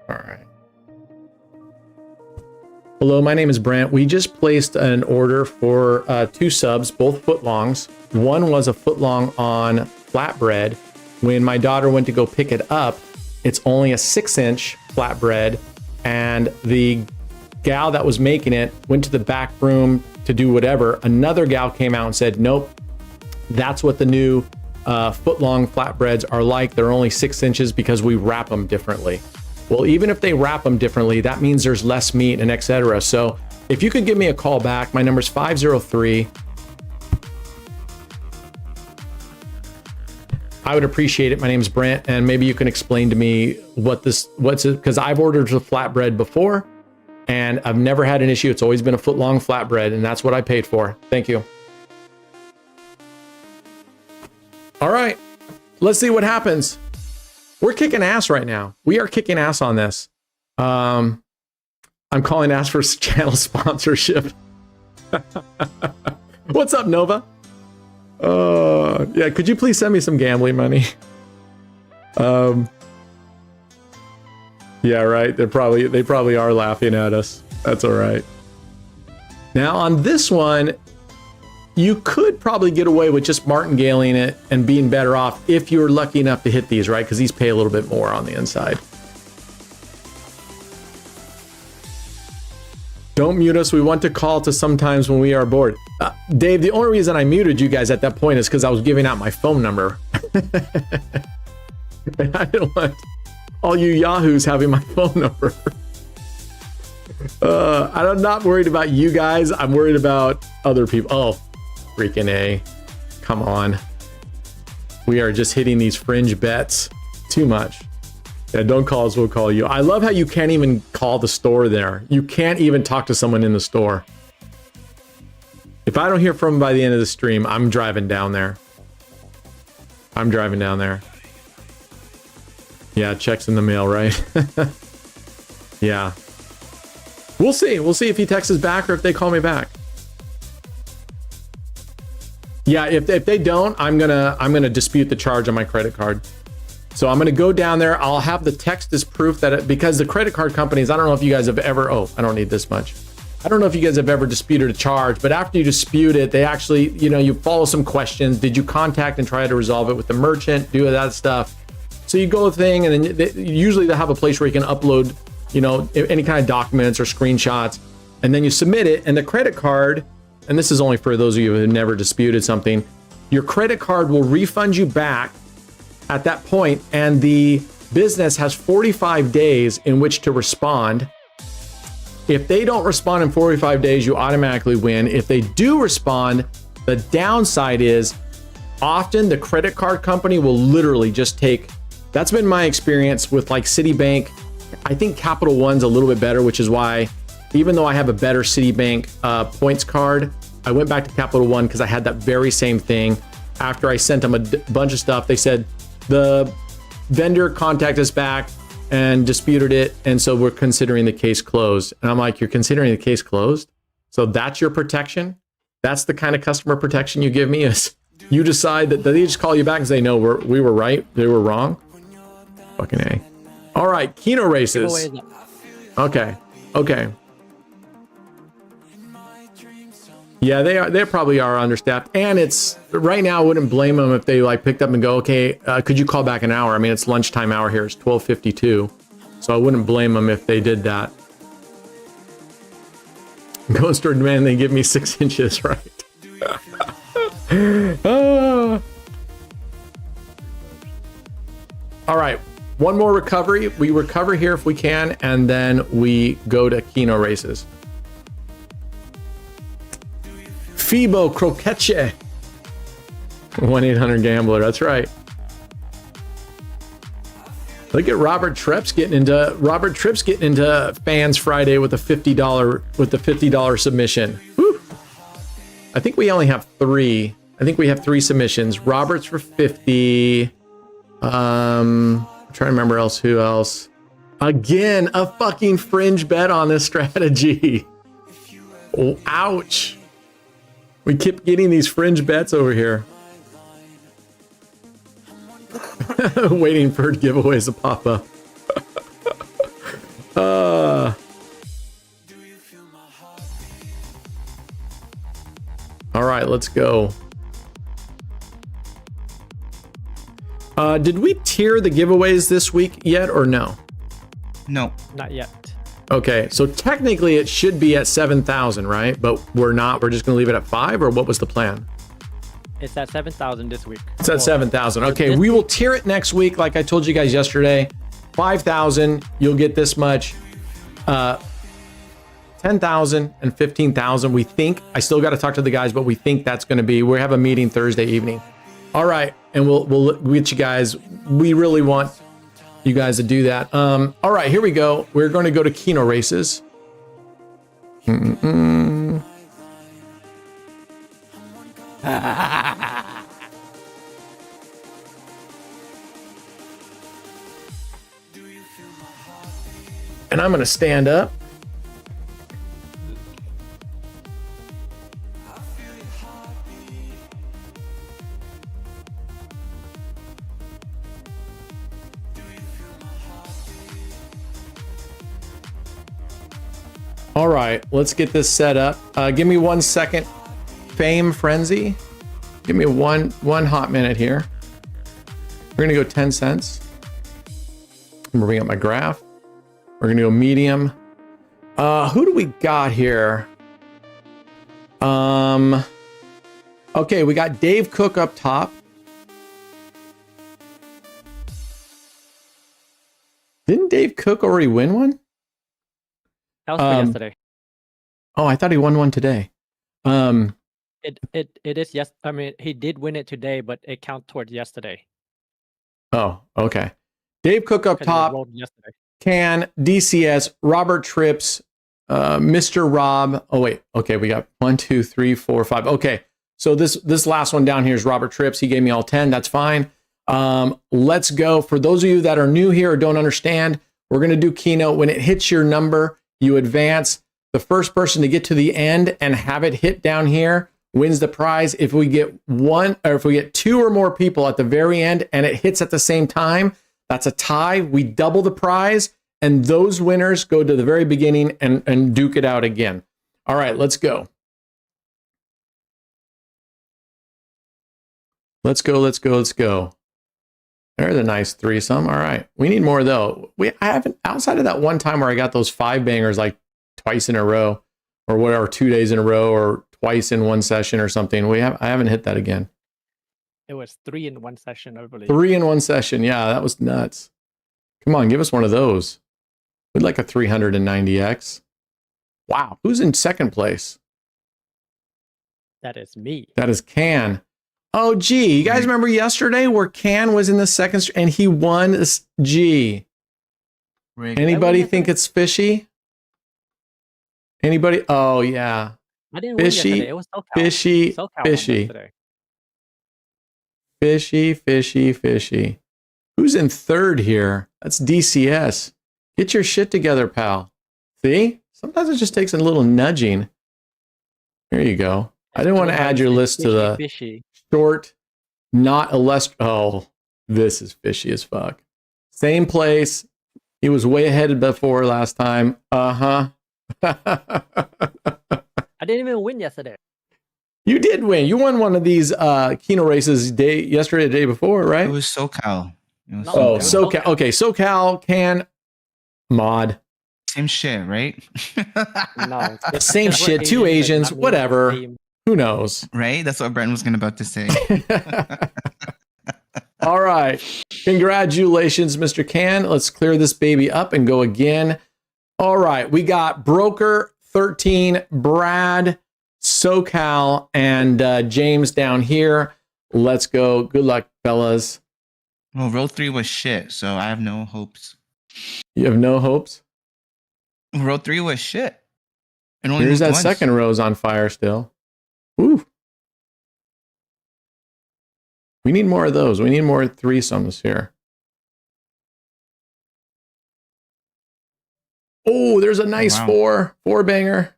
All right. Hello, my name is Brant. We just placed an order for 2 subs, both footlongs. One was a footlong on flatbread. When my daughter went to go pick it up, it's only a 6-inch flatbread, and the gal that was making it went to the back room to do whatever. Another gal came out and said, nope, that's what the new footlong flatbreads are like. They're only 6 inches because we wrap them differently. Well, even if they wrap them differently, that means there's less meat and etc. So if you could give me a call back, my number's 503. I would appreciate it. My name's Brant, and maybe you can explain to me what's it, because I've ordered a flatbread before and I've never had an issue. It's always been a foot long flatbread, and that's what I paid for. Thank you. All right, let's see what happens. We're kicking ass right now. We are kicking ass on this. I'm calling to ask for channel sponsorship. What's up, Nova? Yeah, could you please send me some gambling money? Yeah, right. They probably are laughing at us. That's all right. Now on this one, you could probably get away with just martingaling it and being better off if you were lucky enough to hit these, right? Because these pay a little bit more on the inside. Don't mute us. We want to call to sometimes when we are bored. Dave, the only reason I muted you guys at that point is because I was giving out my phone number. And I didn't want all you yahoos having my phone number. I'm not worried about you guys. I'm worried about other people. Oh, freaking A. Come on. We are just hitting these fringe bets too much. Yeah, don't call us, we'll call you. I love how you can't even call the store there. You can't even talk to someone in the store. If I don't hear from them by the end of the stream, I'm driving down there. I'm driving down there. Yeah, checks in the mail, right? Yeah. We'll see. We'll see if he texts us back or if they call me back. Yeah, if they don't, I'm gonna dispute the charge on my credit card. So I'm gonna go down there. I'll have the text as proof that because the credit card companies, I don't know if you guys have ever. Oh, I don't need this much. I don't know if you guys have ever disputed a charge, but after you dispute it, they actually, you follow some questions. Did you contact and try to resolve it with the merchant? Do that stuff. So you go thing, and then usually they have a place where you can upload, any kind of documents or screenshots, and then you submit it. And the credit card, and this is only for those of you who have never disputed something, your credit card will refund you back at that point, and the business has 45 days in which to respond. If they don't respond in 45 days, you automatically win. If they do respond, the downside is often the credit card company will literally just take, that's been my experience with like Citibank. I think Capital One's a little bit better, which is why even though I have a better Citibank points card, I went back to Capital One because I had that very same thing. After I sent them a bunch of stuff, they said the vendor contacted us back and disputed it, and so we're considering the case closed. And I'm like, you're considering the case closed? So that's your protection? That's the kind of customer protection you give me, is you decide that they just call you back and say, no, we were right, they were wrong? Fucking A. All right, Keno races. Okay. Yeah, they probably are understaffed, and it's right now. I wouldn't blame them if they picked up and go, okay, could you call back an hour? I mean, it's lunchtime hour here. It's 12:52, so I wouldn't blame them if they did that. Ghost or man, they give me 6 inches, right? All right, one more recovery. We recover here if we can, and then we go to Keno races. Fibo Croceche. 1-800-GAMBLER, that's right. Look at Robert Tripp's getting into Fans Friday with a $50 submission. Whew. I think we only have 3. I think we have 3 submissions. Robert's for 50. I'm trying to remember who else. Again, a fucking fringe bet on this strategy. Oh, ouch. We keep getting these fringe bets over here. Waiting for giveaways to pop up. All right, let's go. Did we tier the giveaways this week yet or no? No. Not yet. Okay, so technically it should be at 7,000, right? But we're not. We're just going to leave it at 5, or what was the plan? It's at 7,000 this week. It's at 7,000. Okay, we will tier it next week, like I told you guys yesterday. 5,000, you'll get this much. 10,000 and 15,000. We think. I still got to talk to the guys, but we think that's going to be. We have a meeting Thursday evening. All right, and we'll get you guys. We really want you guys to do that. All right, here we go. We're going to go to Keno races. And I'm going to stand up. All right, let's get this set up. Give me 1 second. fame frenzy. Give me one hot minute here. We're gonna go 10 cents. I'm gonna bring up my graph. We're gonna go medium. Who do we got here? Okay, we got Dave Cook up top. Didn't Dave Cook already win one? That was for yesterday. Oh, I thought he won one today. It is, yes. I mean, he did win it today, but it counts towards yesterday. Oh, okay. Dave Cook up 'Cause he top. rolled yesterday. Can, DCS, Robert Trips, Mr. Rob. Oh, wait. Okay, we got 1, 2, 3, 4, 5. Okay, so this last one down here is Robert Trips. He gave me all 10. That's fine. Let's go. For those of you that are new here or don't understand, we're going to do Keno. When it hits your number, you advance. The first person to get to the end and have it hit down here wins the prize. If we get one, or if we get two or more people at the very end and it hits at the same time, that's a tie. We double the prize, and those winners go to the very beginning and duke it out again. All right, let's go. Let's go, let's go, let's go. There's a nice threesome. All right, we need more though. I haven't, outside of that one time where I got those 5 bangers like twice in a row, or whatever, 2 days in a row, or twice in one session or something. I haven't hit that again. It was 3 in one session, I believe. 3 in one session. Yeah, that was nuts. Come on, give us one of those. We'd like a 390X. Wow, who's in second place? That is me. That is Can. Oh, gee, you guys remember yesterday where Can was in the second and he won this G? Rick. Anybody think it's fishy? Anybody? Oh, yeah. I didn't win Fishy, yesterday. It was SoCal. fishy, SoCal won fishy. yesterday. Fishy, fishy, fishy. Who's in third here? That's DCS. Get your shit together, pal. See? Sometimes it just takes a little nudging. Here you go. I didn't want to add your list to the Fishy. short, not Oh, this is fishy as fuck. Same place. He was way ahead before last time. Uh-huh. I didn't even win yesterday. You did win. You won one of these Keno races yesterday, the day before, right? It was SoCal. It was No, Oh, it was SoCal. SoCal. Okay, SoCal, Can, Mod. Same shit, right? No. Same Because shit. we're Two Asians, Asians, that means whatever. we're the same. Who knows? Right? That's what Brent was about to say. All right. Congratulations, Mr. Can. Let's clear this baby up and go again. All right. We got Broker 13, Brad, SoCal, and James down here. Let's go. Good luck, fellas. Well, row 3 was shit, so I have no hopes. You have no hopes? Row 3 was shit. It only Here's moved that once. second row's on fire still. Ooh. We need more of those. We need more threesomes here. Oh, there's a nice wow. four banger.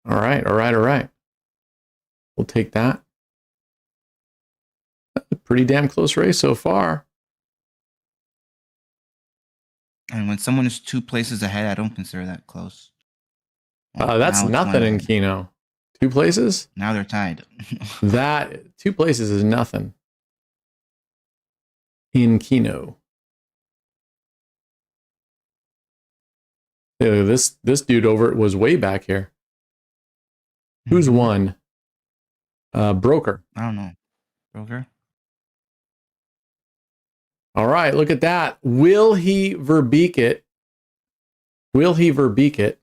All right, all right, all right. We'll take that. That's a pretty damn close race so far. And when someone is 2 places ahead, I don't consider that close. That's now it's nothing in 1. Keno. 2 places? Now they're tied. That 2 places is nothing in Keno. Yeah, this dude over was way back here. Who's won? Broker. I don't know. Broker? All right, look at that. Will he verbeek it? Will he verbeek it?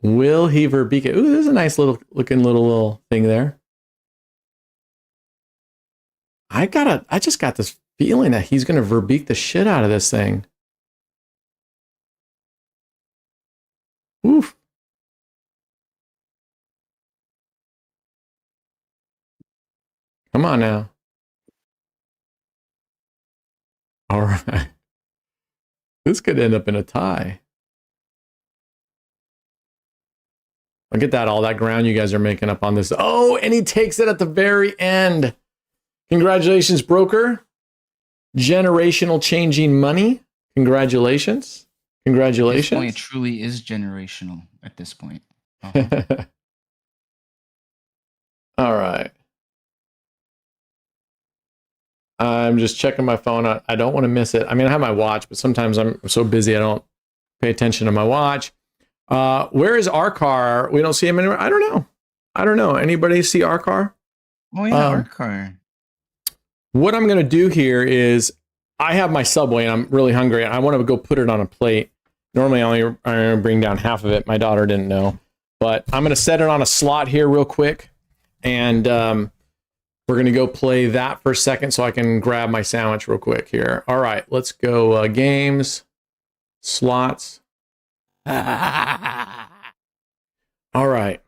Will he verbeek it? Ooh, there's a nice looking little thing there. I just got this feeling that he's gonna verbeek the shit out of this thing. Oof. Come on now. All right. This could end up in a tie. Look at that, all that ground you guys are making up on this. Oh, and he takes it at the very end. Congratulations, Broker. generational changing money. Congratulations. At this point, it Congratulations. truly is generational at this point. Uh-huh. All right. I'm just checking my phone. I don't want to miss it. I mean, I have my watch, but sometimes I'm so busy I don't pay attention to my watch. Where is our car? We don't see him anywhere. I don't know. I don't know. Anybody see our car? Oh yeah, our car. What I'm going to do here is I have my Subway and I'm really hungry. I want to go put it on a plate. Normally I only bring down half of it. My daughter didn't know, but I'm going to set it on a slot here real quick. And we're going to go play that for a second so I can grab my sandwich real quick here. All right, let's go games, slots. All right.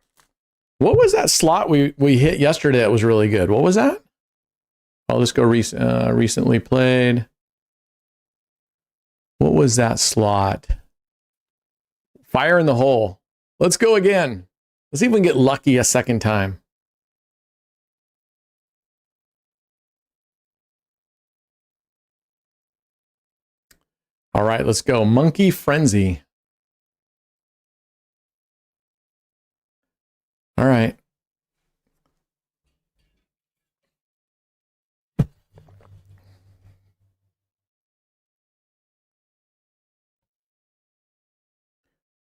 What was that slot we hit yesterday that was really good? What was that? I'll just go recently played. What was that slot? Fire in the hole. Let's go again. Let's see if we can get lucky a second time. All right, let's go. Monkey Frenzy. All right.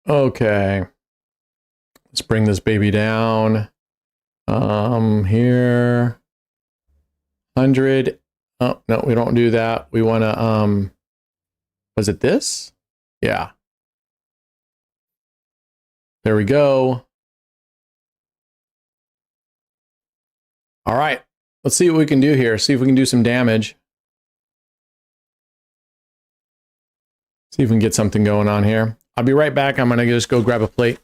Okay. Let's bring this baby down. Here. 100. Oh, no, we don't do that. We want to, was it this? Yeah. There we go. All right. Let's see what we can do here. See if we can do some damage. See if we can get something going on here. I'll be right back. I'm going to just go grab a plate.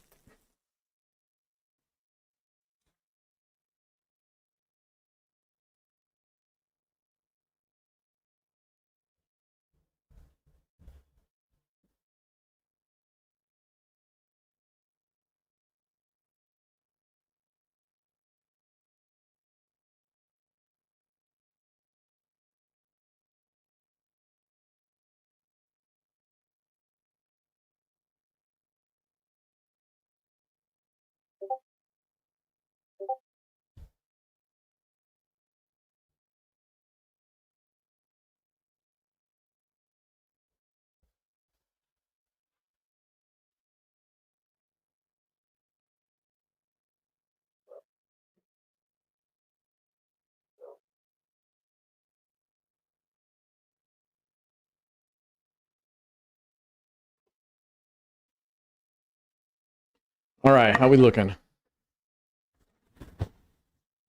All right. How we looking?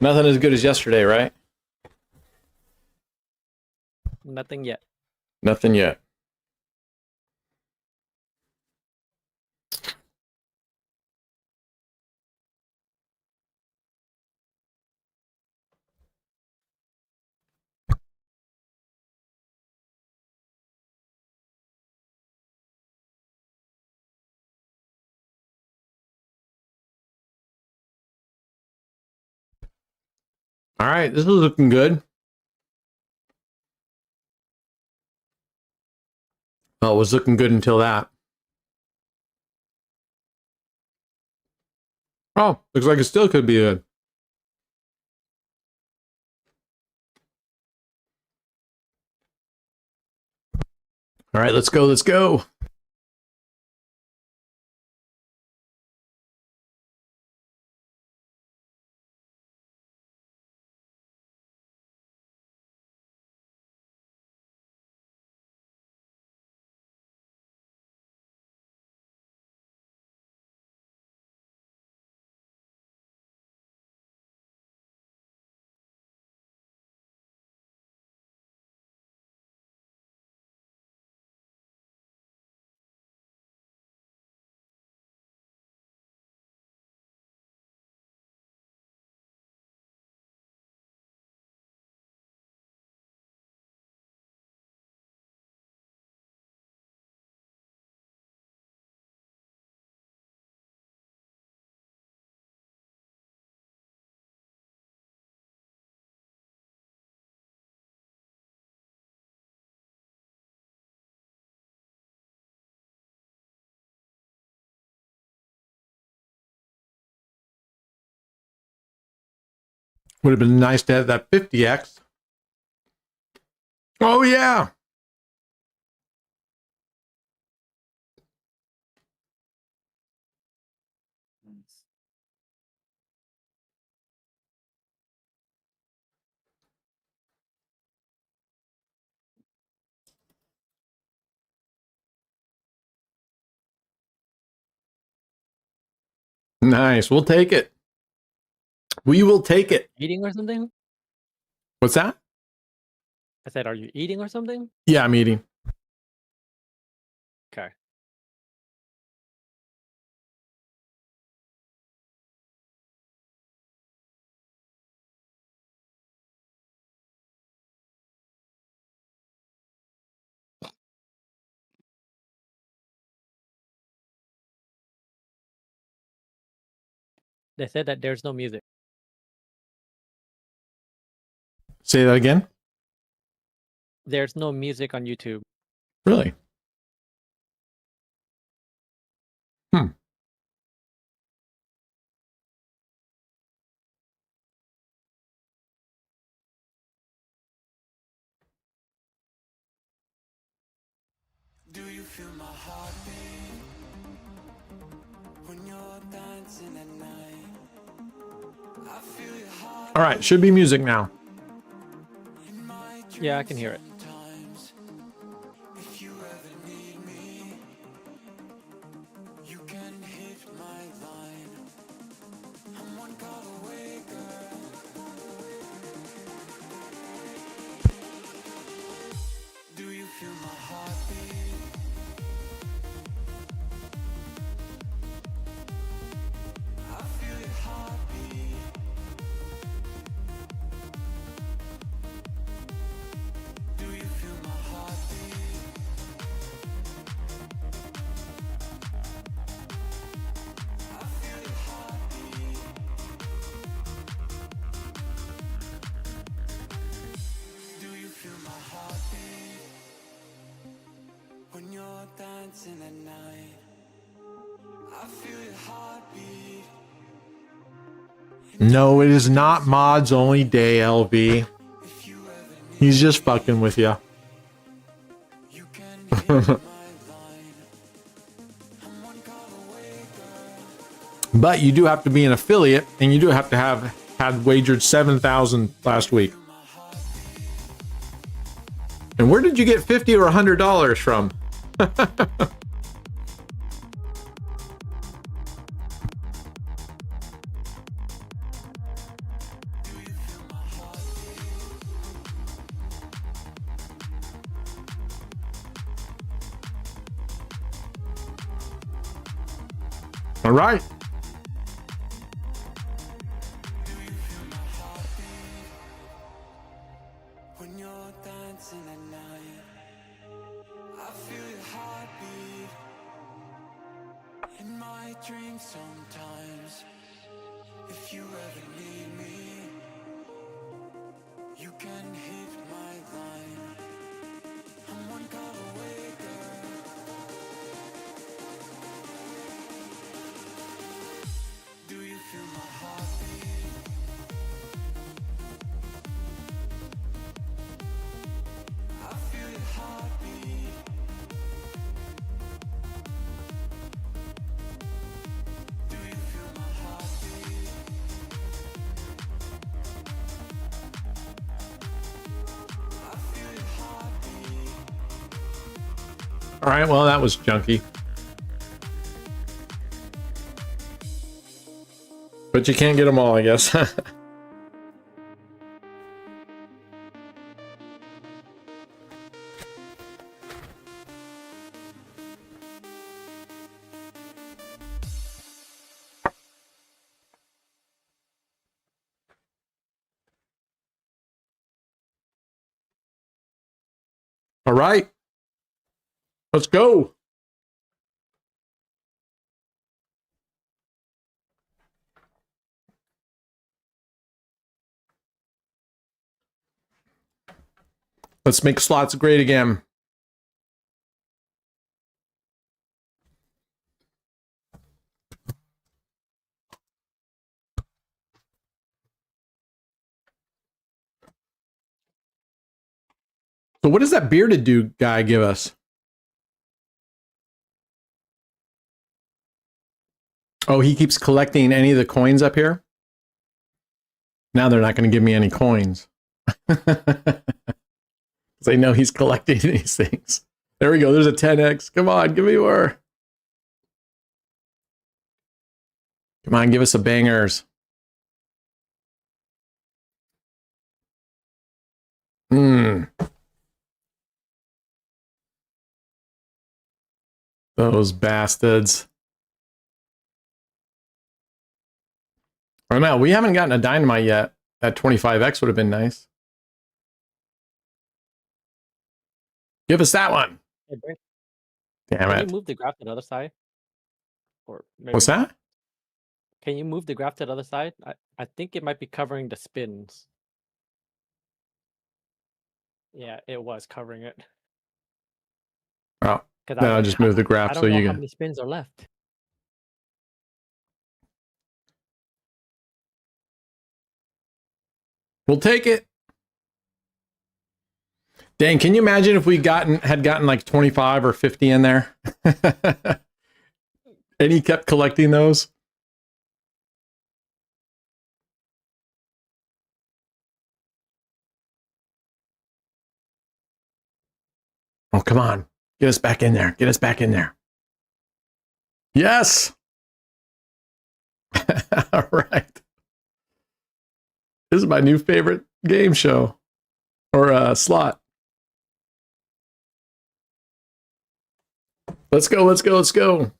Nothing as good as yesterday, right? Nothing yet. Nothing yet. All right. This is looking good. Oh, it was looking good until that. Oh, looks like it still could be good. All right, let's go. Let's go. Would have been nice to have that 50x. Oh, yeah. Nice. We'll take it. We will take it. Eating or something? What's that? I said, are you eating or something? Yeah, I'm eating. Okay. They said that there's no music. Say that again. There's no music on YouTube. Really? Hmm. Do you feel my heartbeat when you're dancing at night? I feel your heart All right. Should be music now. in my Yeah, I can hear it. sometimes. If you ever need me, you can hit my line. I'm one call away, girl. Do you feel my heartbeat? I feel your heartbeat. Do you feel my heartbeat? I feel your heartbeat. Do you feel my heartbeat when you're dancing at night? I feel your heartbeat. No, it is not mods only day, LV. If you ever need, He's just fucking with you. you can hit my line. I'm one call away, girl. But you do have to be an affiliate, and you do have to have had wagered 7,000 last week. And where did you get $50 or $100 from? All right. When you're dancing at night, I feel your heartbeat in my dreams sometimes. If you ever need me, you can hit my line. I'm one call away, girl. Do you feel my heartbeat? I feel your heartbeat. Do you feel my heartbeat? I feel your heartbeat. All right. Well, that was junky. But you can't get them all, I guess. All right. Let's go. Let's make slots great again. So what does that bearded dude guy give us? Oh, he keeps collecting any of the coins up here? Now they're not going to give me any coins. They know he's collecting these things. There we go. There's a 10x. Come on, give me more. Come on, give us some bangers. Those bastards. Oh no, we haven't gotten a dynamite yet. That 25x would have been nice. Give us that one. Hey, Brent, Damn can it. you move the graph to the other side? Or maybe What's that? Can you move the graph to the other side? I think it might be covering the spins. Yeah, it was covering it. Oh, Because then I'll just move the I graph so don't know you how can. many spins are left. We'll take it. Dang, can you imagine if we had gotten like 25 or 50 in there? And he kept collecting those? Oh, come on. Get us back in there. Get us back in there. Yes. All right. This is my new favorite game show or slot. Let's go. Let's go. Let's go.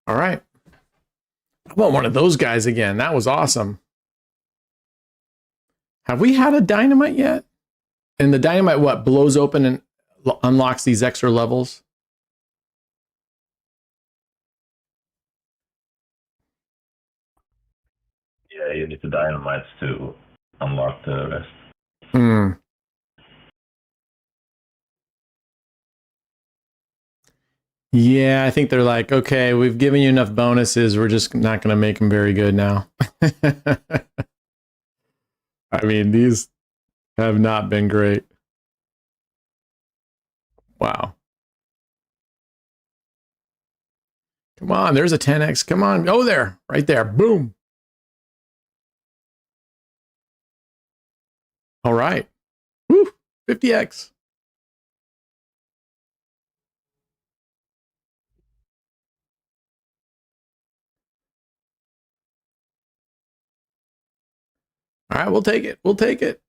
All right. I want one of those guys again. That was awesome. Have we had a dynamite yet? And the dynamite, what, blows open and unlocks these extra levels? Yeah, you need the dynamites to unlock the rest. Hmm. Yeah, I think they're like, okay, we've given you enough bonuses. We're just not going to make them very good now. I mean, these have not been great. Wow. Come on, there's a 10x. Come on, go there. Right there. Boom. All right. Woo, 50x. All right, we'll take it. We'll take it.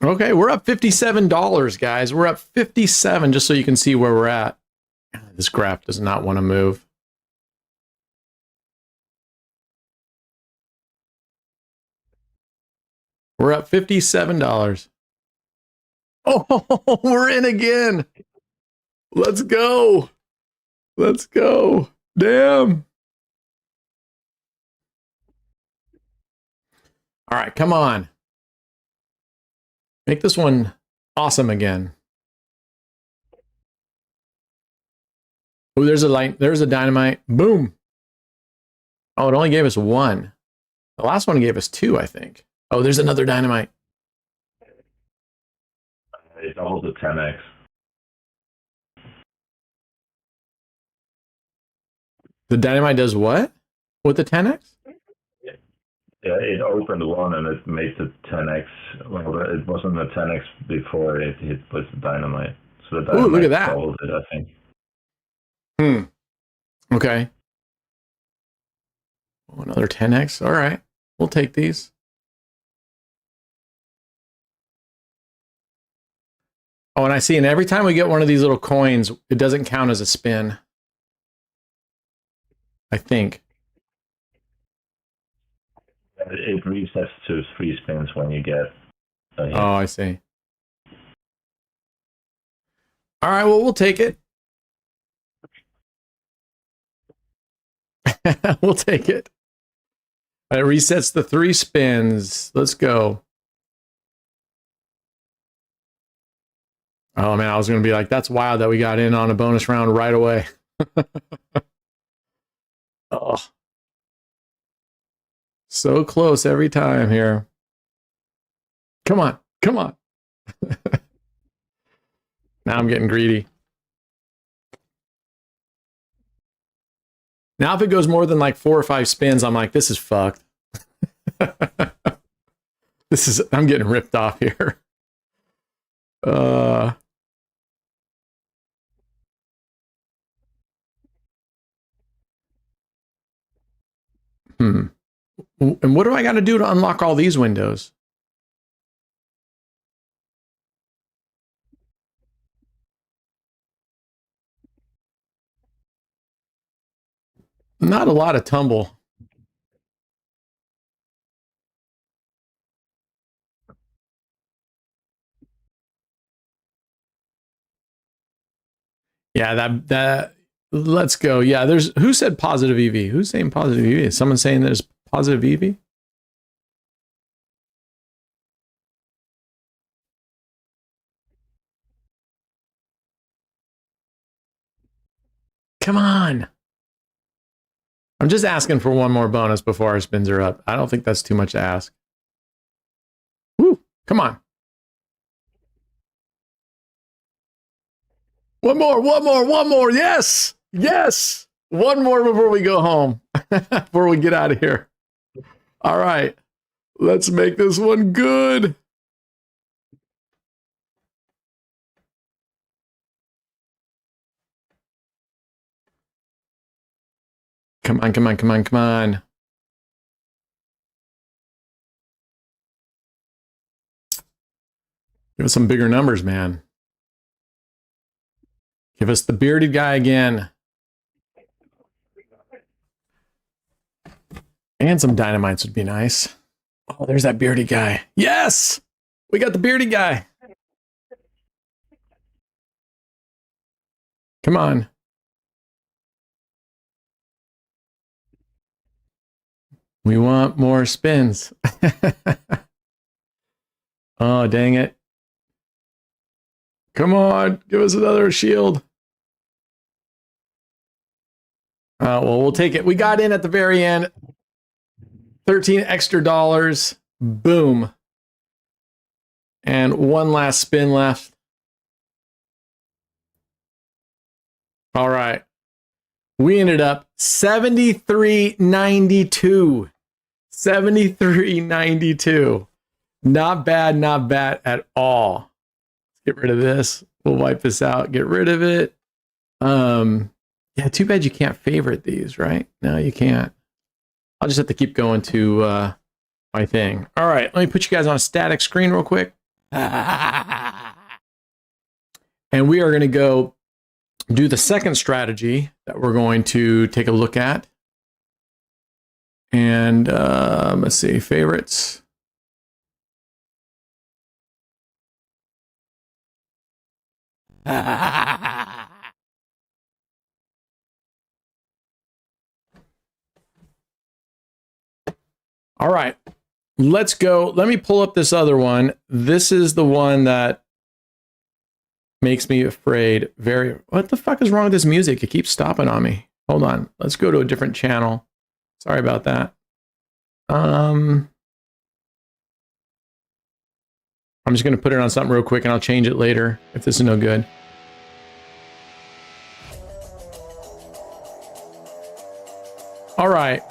Okay, we're up $57, guys. We're up 57 just so you can see where we're at. This graph does not want to move. We're up $57. Oh, we're in again. Let's go. Let's go. Damn. All right, come on. Make this one awesome again. Oh, there's a light. There's a dynamite. Boom. Oh, it only gave us one. The last one gave us two, I think. Oh, there's another dynamite. It doubles the 10x. The dynamite does what? With the 10x? Yeah, it opened one and it made the 10x. Well, it wasn't a 10x before it hit with the dynamite. So the dynamite look at that. doubled it, I think. Okay. Oh, another 10x. All right. We'll take these. Oh, and I see, and every time we get one of these little coins, it doesn't count as a spin. I think. It resets to 3 spins when you get a hit. Oh, I see. All right, well, we'll take it. We'll take it. It resets the 3 spins. Let's go. Oh, man, I was going to be like, that's wild that we got in on a bonus round right away. Oh, So close every time here. Come on. Come on. Now I'm getting greedy. Now if it goes more than like 4 or 5 spins, I'm like, this is fucked. I'm getting ripped off here. And what do I got to do to unlock all these windows? Not a lot of tumble. Yeah, that let's go. Yeah, who said positive EV? Who's saying positive EV? Is someone saying there's positive EV? Come on. I'm just asking for one more bonus before our spins are up. I don't think that's too much to ask. Woo, come on. One more. Yes. Yes. One more before we go home. Before we get out of here. All right. Let's make this one good. Come on. Give us some bigger numbers, man. Give us the bearded guy again. And some dynamites would be nice. Oh, there's that bearded guy. Yes! We got the bearded guy. Come on. We want more spins. Oh, dang it. Come on, give us another shield. Well, we'll take it. We got in at the very end. 13 extra dollars. Boom. And one last spin left. All right. We ended up 73.92. 73.92. Not bad at all. Get rid of this. We'll wipe this out. Get rid of it. Yeah, too bad you can't favorite these, right? No, you can't. I'll just have to keep going to my thing. All right, let me put you guys on a static screen real quick. And we are going to go do the second strategy that we're going to take a look at. And let's see, favorites. All right, let's go. Let me pull up this other one. This is the one that makes me afraid. What the fuck is wrong with this music? It keeps stopping on me. Hold on. Let's go to a different channel. Sorry about that. I'm just going to put it on something real quick and I'll change it later if this is no good. All right.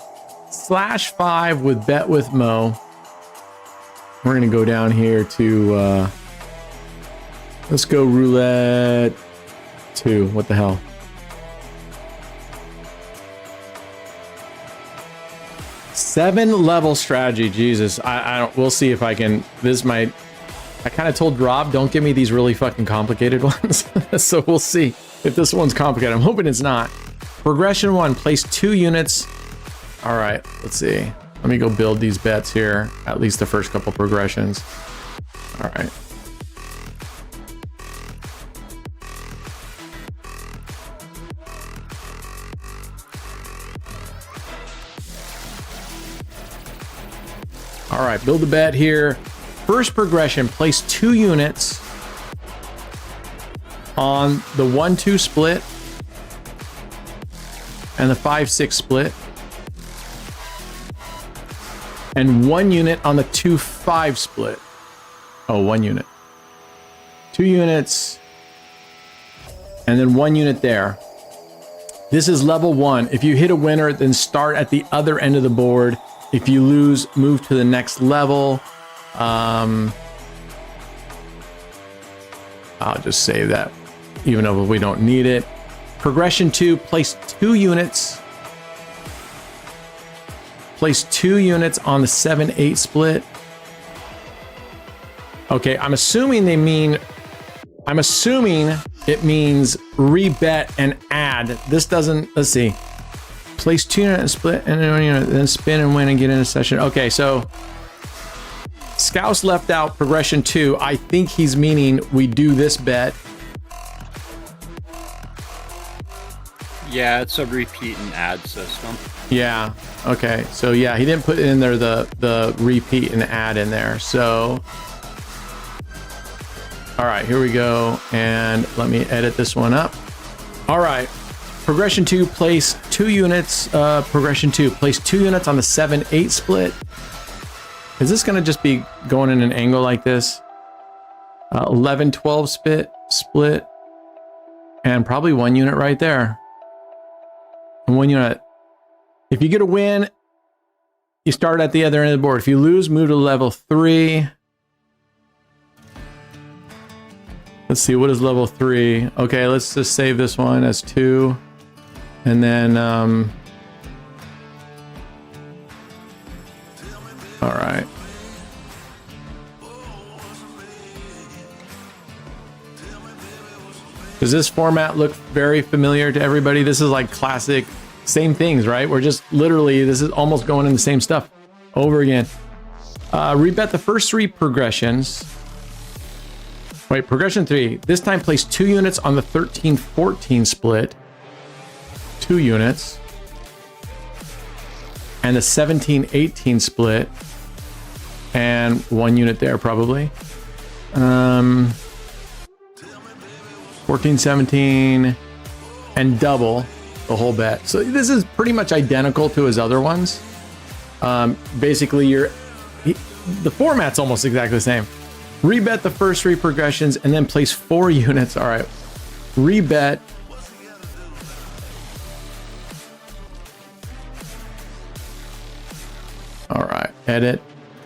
/5 with Bet with Mo. We're going to go down here to, let's go Roulette 2. What the hell? Seven level strategy. Jesus. I don't, we'll see if I can, I kind of told Rob, don't give me these really fucking complicated ones. So we'll see if this one's complicated. I'm hoping it's not. Progression 1, place 2 units. All right, let's see. Let me go build these bets here. At least the first couple progressions. All right. All right, build a bet here. First progression, place 2 units on the 1-2 split and the 5-6 split. and 1 unit on the 2-5 split. Oh, 1 unit. 2 units, and then 1 unit there. This is level 1. If you hit a winner, then start at the other end of the board. If you lose, move to the next level. I'll just save that, even though we don't need it. Progression 2, place 2 units. Place 2 units on the 7-8 split. Okay, I'm assuming it means rebet and add. This doesn't, let's see. Place 2 units and split, and then spin and win and get in a session. Okay, so Scouse left out progression 2. I think he's meaning we do this bet. Yeah, it's a repeat and add system. Yeah. Okay. So yeah, he didn't put in there the repeat and add in there. So all right, here we go. And let me edit this one up. All right. Progression 2, place 2 units. Progression 2, place 2 units on the 7-8 split. Is this going to just be going in an angle like this? 11-12 split. And probably 1 unit right there. And 1 unit. If you get a win, you start at the other end of the board. If you lose, move to level 3. Let's see, what is level 3? Okay, let's just save this one as 2. And then, all right. Does this format look very familiar to everybody? This is like classic, same things, right? We're just literally, this is almost going in the same stuff over again. Rebet the first 3 progressions. Wait, progression 3. This time place 2 units on the 13-14 split. 2 units. And the 17-18 split. And 1 unit there probably. 14-17 and double the whole bet. So this is pretty much identical to his other ones. Basically the format's almost exactly the same. Rebet the first 3 progressions and then place 4 units. All right. Rebet. All right. Edit.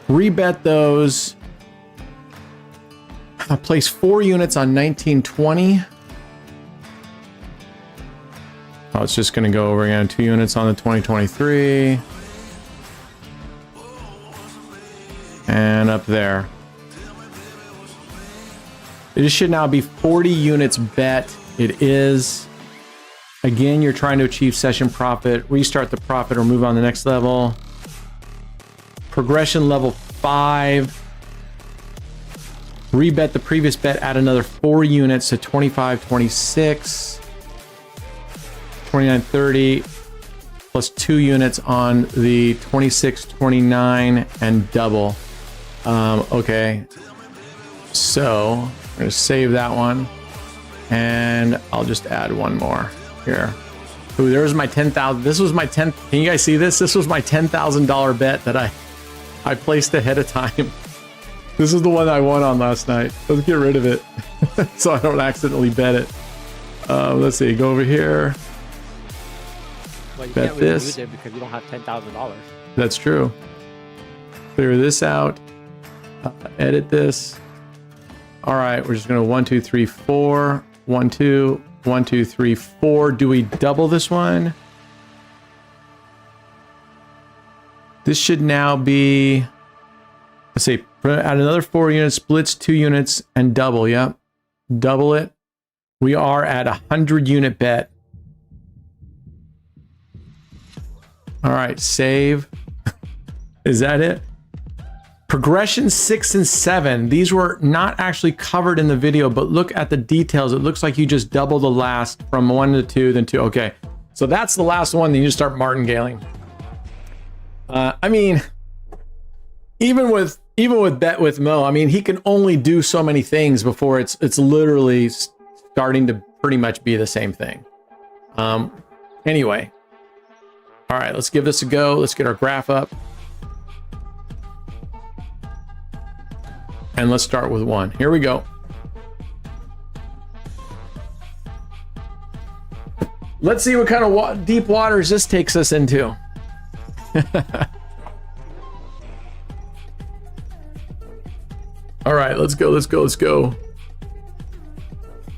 Rebet those. Place 4 units on 19-20. Oh, it's just going to go over again. 2 units on the 20-23. And up there. It should now be 40 units bet. It is. Again, you're trying to achieve session profit, restart the profit, or move on to the next level. Progression level 5. Rebet the previous bet, add another 4 units to 25-26. 29-30. Plus 2 units on the 26-29 and double. Okay. So I'm going to save that one, and I'll just add one more here. Ooh, there's my 10,000. This was my 10. Can you guys see this? This was my $10,000 bet that I placed ahead of time. This is the one I won on last night. Let's get rid of it so I don't accidentally bet it. Let's see. Go over here. Well, you bet can't really this. use it because you don't have $10,000. That's true. Clear this out. Edit this. All right, we're just gonna 1, 2, 3, 4. 1, 2, 1, 2, 3, 4. Do we double this one? This should now be, let's see, add another 4 units, splits 2 units, and double. Yep, double it. We are at 100 unit bet. All right, save. Is that it? Progression 6 and 7. These were not actually covered in the video, but look at the details. It looks like you just double the last from 1 to 2, then 2. Okay, so that's the last one. Then you just start martingaling. I mean, even with Bet with Mo, I mean, he can only do so many things before it's literally starting to pretty much be the same thing. Anyway, all right, let's give this a go. Let's get our graph up. And let's start with 1. Here we go. Let's see what kind of deep waters this takes us into. All right, let's go, let's go, let's go.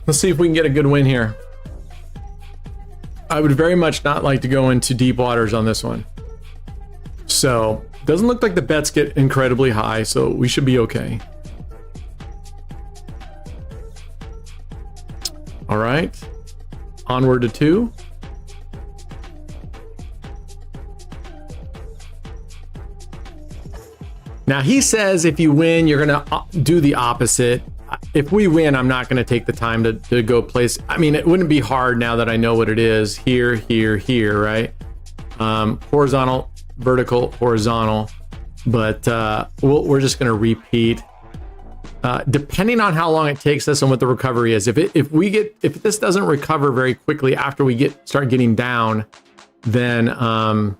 Let's see if we can get a good win here. I would very much not like to go into deep waters on this one. So, doesn't look like the bets get incredibly high, so we should be okay. All right, onward to 2. Now he says if you win, you're gonna do the opposite. If we win, I'm not gonna take the time to go place. I mean, it wouldn't be hard now that I know what it is. Here, here, here, right? Horizontal, vertical, horizontal. But we're just gonna repeat. Depending on how long it takes us and what the recovery is. If this doesn't recover very quickly after we start getting down, then all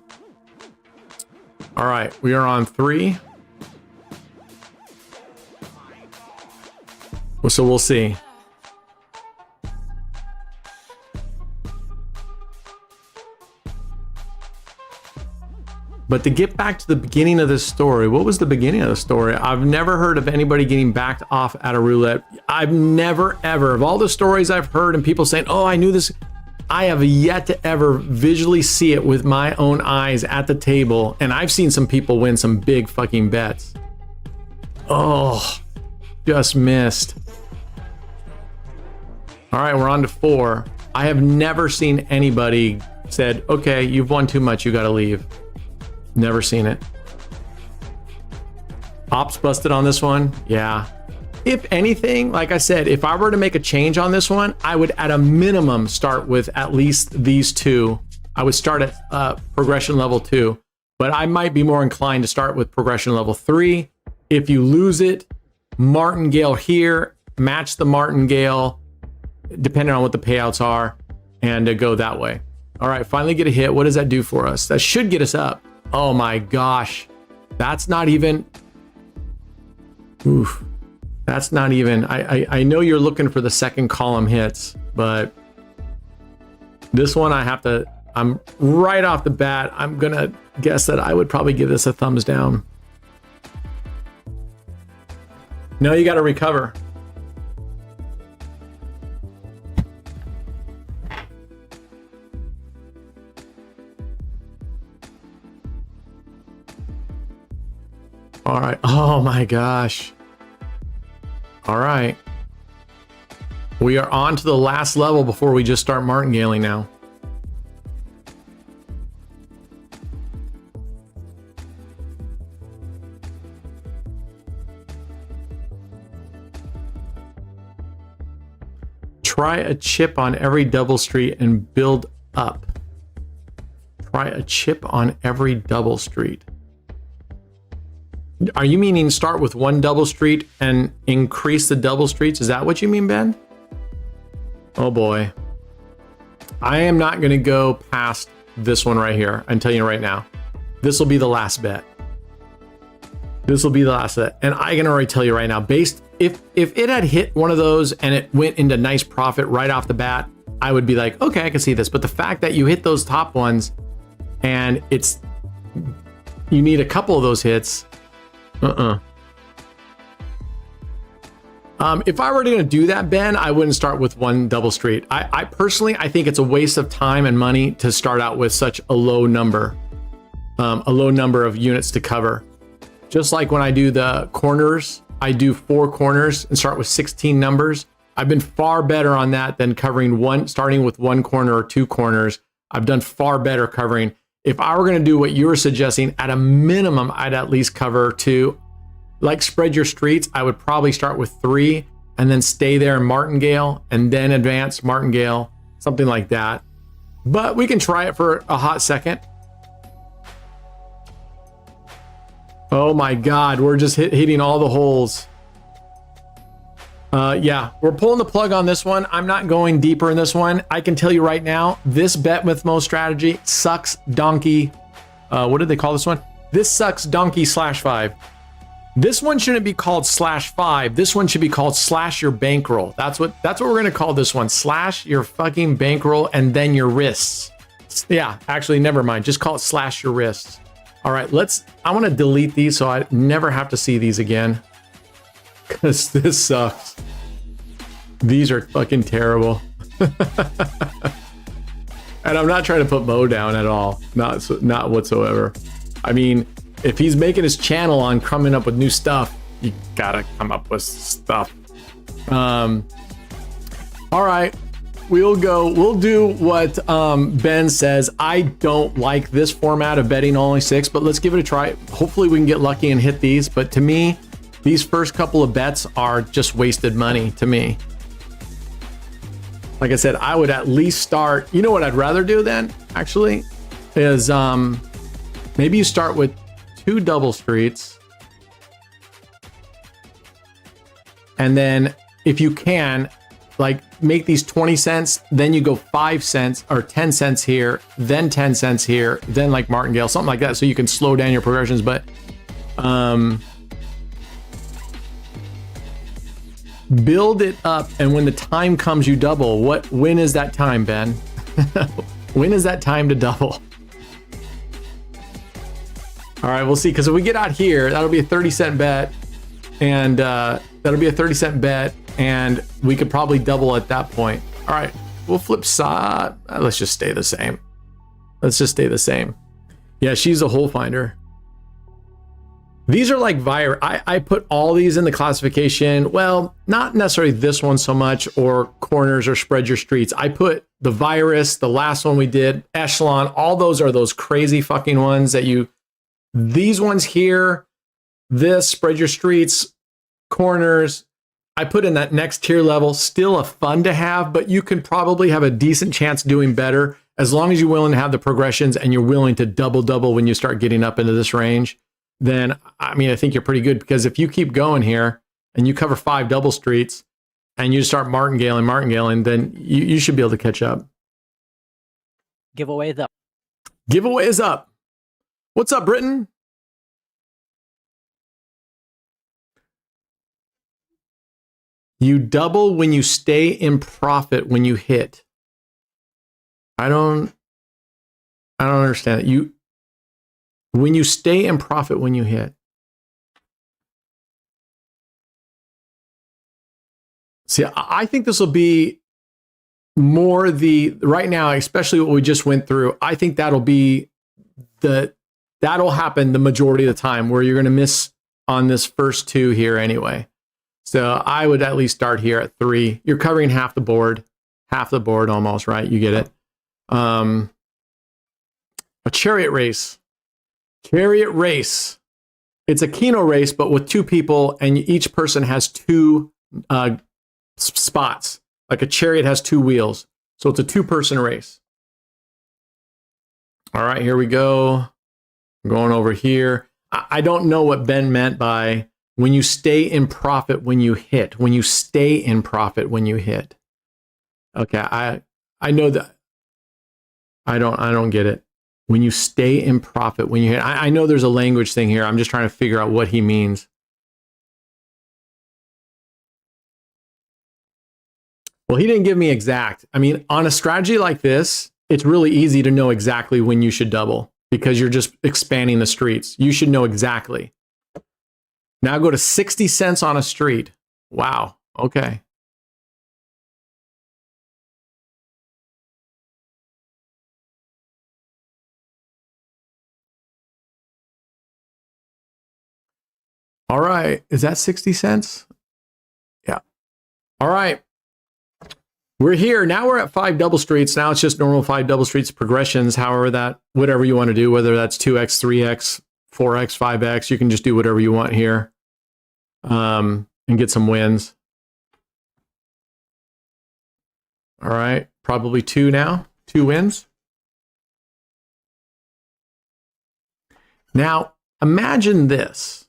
right, we are on 3. So we'll see. But to get back to the beginning of this story, what was the beginning of the story? I've never heard of anybody getting backed off at a roulette. I've never, ever, of all the stories I've heard and people saying, oh, I knew this, I have yet to ever visually see it with my own eyes at the table. And I've seen some people win some big fucking bets. Oh, just missed. All right, we're on to 4. I have never seen anybody said, okay, you've won too much, you got to leave. Never seen it. Ops busted on this one. Yeah. If anything, like I said, if I were to make a change on this one, I would at a minimum start with at least these 2. I would start at progression level 2, but I might be more inclined to start with progression level 3. If you lose it, Martingale here, match the Martingale, depending on what the payouts are, and go that way. All right, finally get a hit. What does that do for us? That should get us up. Oh my gosh. That's not even... Oof. That's not even... I know you're looking for the second column hits, but this one I'm right off the bat, I'm gonna guess that I would probably give this a thumbs down. No, you gotta recover. All right. Oh my gosh. All right. We are on to the last level before we just start martingaling now. Try a chip on every double street and build up. Try a chip on every double street. Are you meaning start with 1 double street and increase the double streets? Is that what you mean, Ben? Oh boy. I am not going to go past this one right here. I'm telling you right now. This will be the last bet. This will be the last bet. And I can already tell you right now, if it had hit one of those and it went into nice profit right off the bat, I would be like, okay, I can see this. But the fact that you hit those top ones and you need a couple of those hits. If I were going to do that, Ben, I wouldn't start with 1 double street. I personally, I think it's a waste of time and money to start out with such a low number of units to cover. Just like when I do the corners, I do 4 corners and start with 16 numbers. I've been far better on that than starting with 1 corner or 2 corners. I've done far better covering. If I were going to do what you were suggesting, at a minimum, I'd at least cover 2. Like spread your streets, I would probably start with 3 and then stay there in Martingale and then advance Martingale, something like that. But we can try it for a hot second. Oh my God, we're just hitting all the holes. Yeah, we're pulling the plug on this one. I'm not going deeper in this one. I can tell you right now, this bet with Mo strategy sucks donkey. What did they call this one? This sucks donkey /5. This one shouldn't be called /5. This one should be called slash your bankroll. That's what we're gonna call this one. Slash your fucking bankroll and then your wrists. Yeah, actually, never mind. Just call it slash your wrists. All right, I want to delete these so I never have to see these again. Because this sucks. These are fucking terrible. And I'm not trying to put Mo down at all. Not whatsoever. I mean, if he's making his channel on coming up with new stuff, you gotta come up with stuff. All right. We'll do what Ben says. I don't like this format of betting only 6, but let's give it a try. Hopefully we can get lucky and hit these. But to me, these first couple of bets are just wasted money to me. Like I said, I would at least start. You know what I'd rather do then, actually, is maybe you start with 2 double streets. And then if you can, like, make these 20 cents, then you go 5 cents or 10 cents here, then 10 cents here, then like Martingale, something like that, so you can slow down your progressions. But build it up, and when the time comes, you double. When is that time, Ben? When is that time to double? All right, we'll see. Because if we get out here, that'll be a 30-cent bet, and and we could probably double at that point. All right, we'll flip side. Let's just stay the same. Yeah, she's a hole finder. These are like I put all these in the classification. Well, not necessarily this one so much, or corners or spread your streets. I put the virus, the last one we did, echelon, all those are those crazy fucking ones that these ones here, this, spread your streets, corners, I put in that next tier level. Still a fun to have, but you can probably have a decent chance doing better as long as you're willing to have the progressions and you're willing to double when you start getting up into this range. Then, I mean, I think you're pretty good, because if you keep going here and you cover 5 double streets and you start martingaling, then you should be able to catch up. Giveaway is up. Giveaway is up. What's up, Britain? You double when you stay in profit when you hit. I don't understand it. When you stay in profit when you hit. See, I think this will be more right now, especially what we just went through. I think that'll happen the majority of the time, where you're going to miss on this first 2 here anyway. So I would at least start here at 3. You're covering half the board almost, right? You get it. A chariot race. It's a Keno race, but with 2 people, and each person has 2 spots. Like a chariot has 2 wheels. So it's a 2-person race. All right, here we go. I'm going over here. I don't know what Ben meant by when you stay in profit when you hit. When you stay in profit when you hit. Okay, I know that. I don't get it. When you stay in profit when you hit. I know there's a language thing here. I'm just trying to figure out what he means. Well, he didn't give me exact. I mean, on a strategy like this, it's really easy to know exactly when you should double, because you're just expanding the streets. You should know exactly. Now go to 60 cents on a street. Wow. Okay. All right. Is that 60 cents? Yeah. All right. We're here. Now we're at 5 double streets. Now it's just normal 5 double streets progressions. Whatever you want to do, whether that's 2x, 3x, 4x, 5x, you can just do whatever you want here and get some wins. All right. Probably 2 now. 2 wins. Now, imagine this.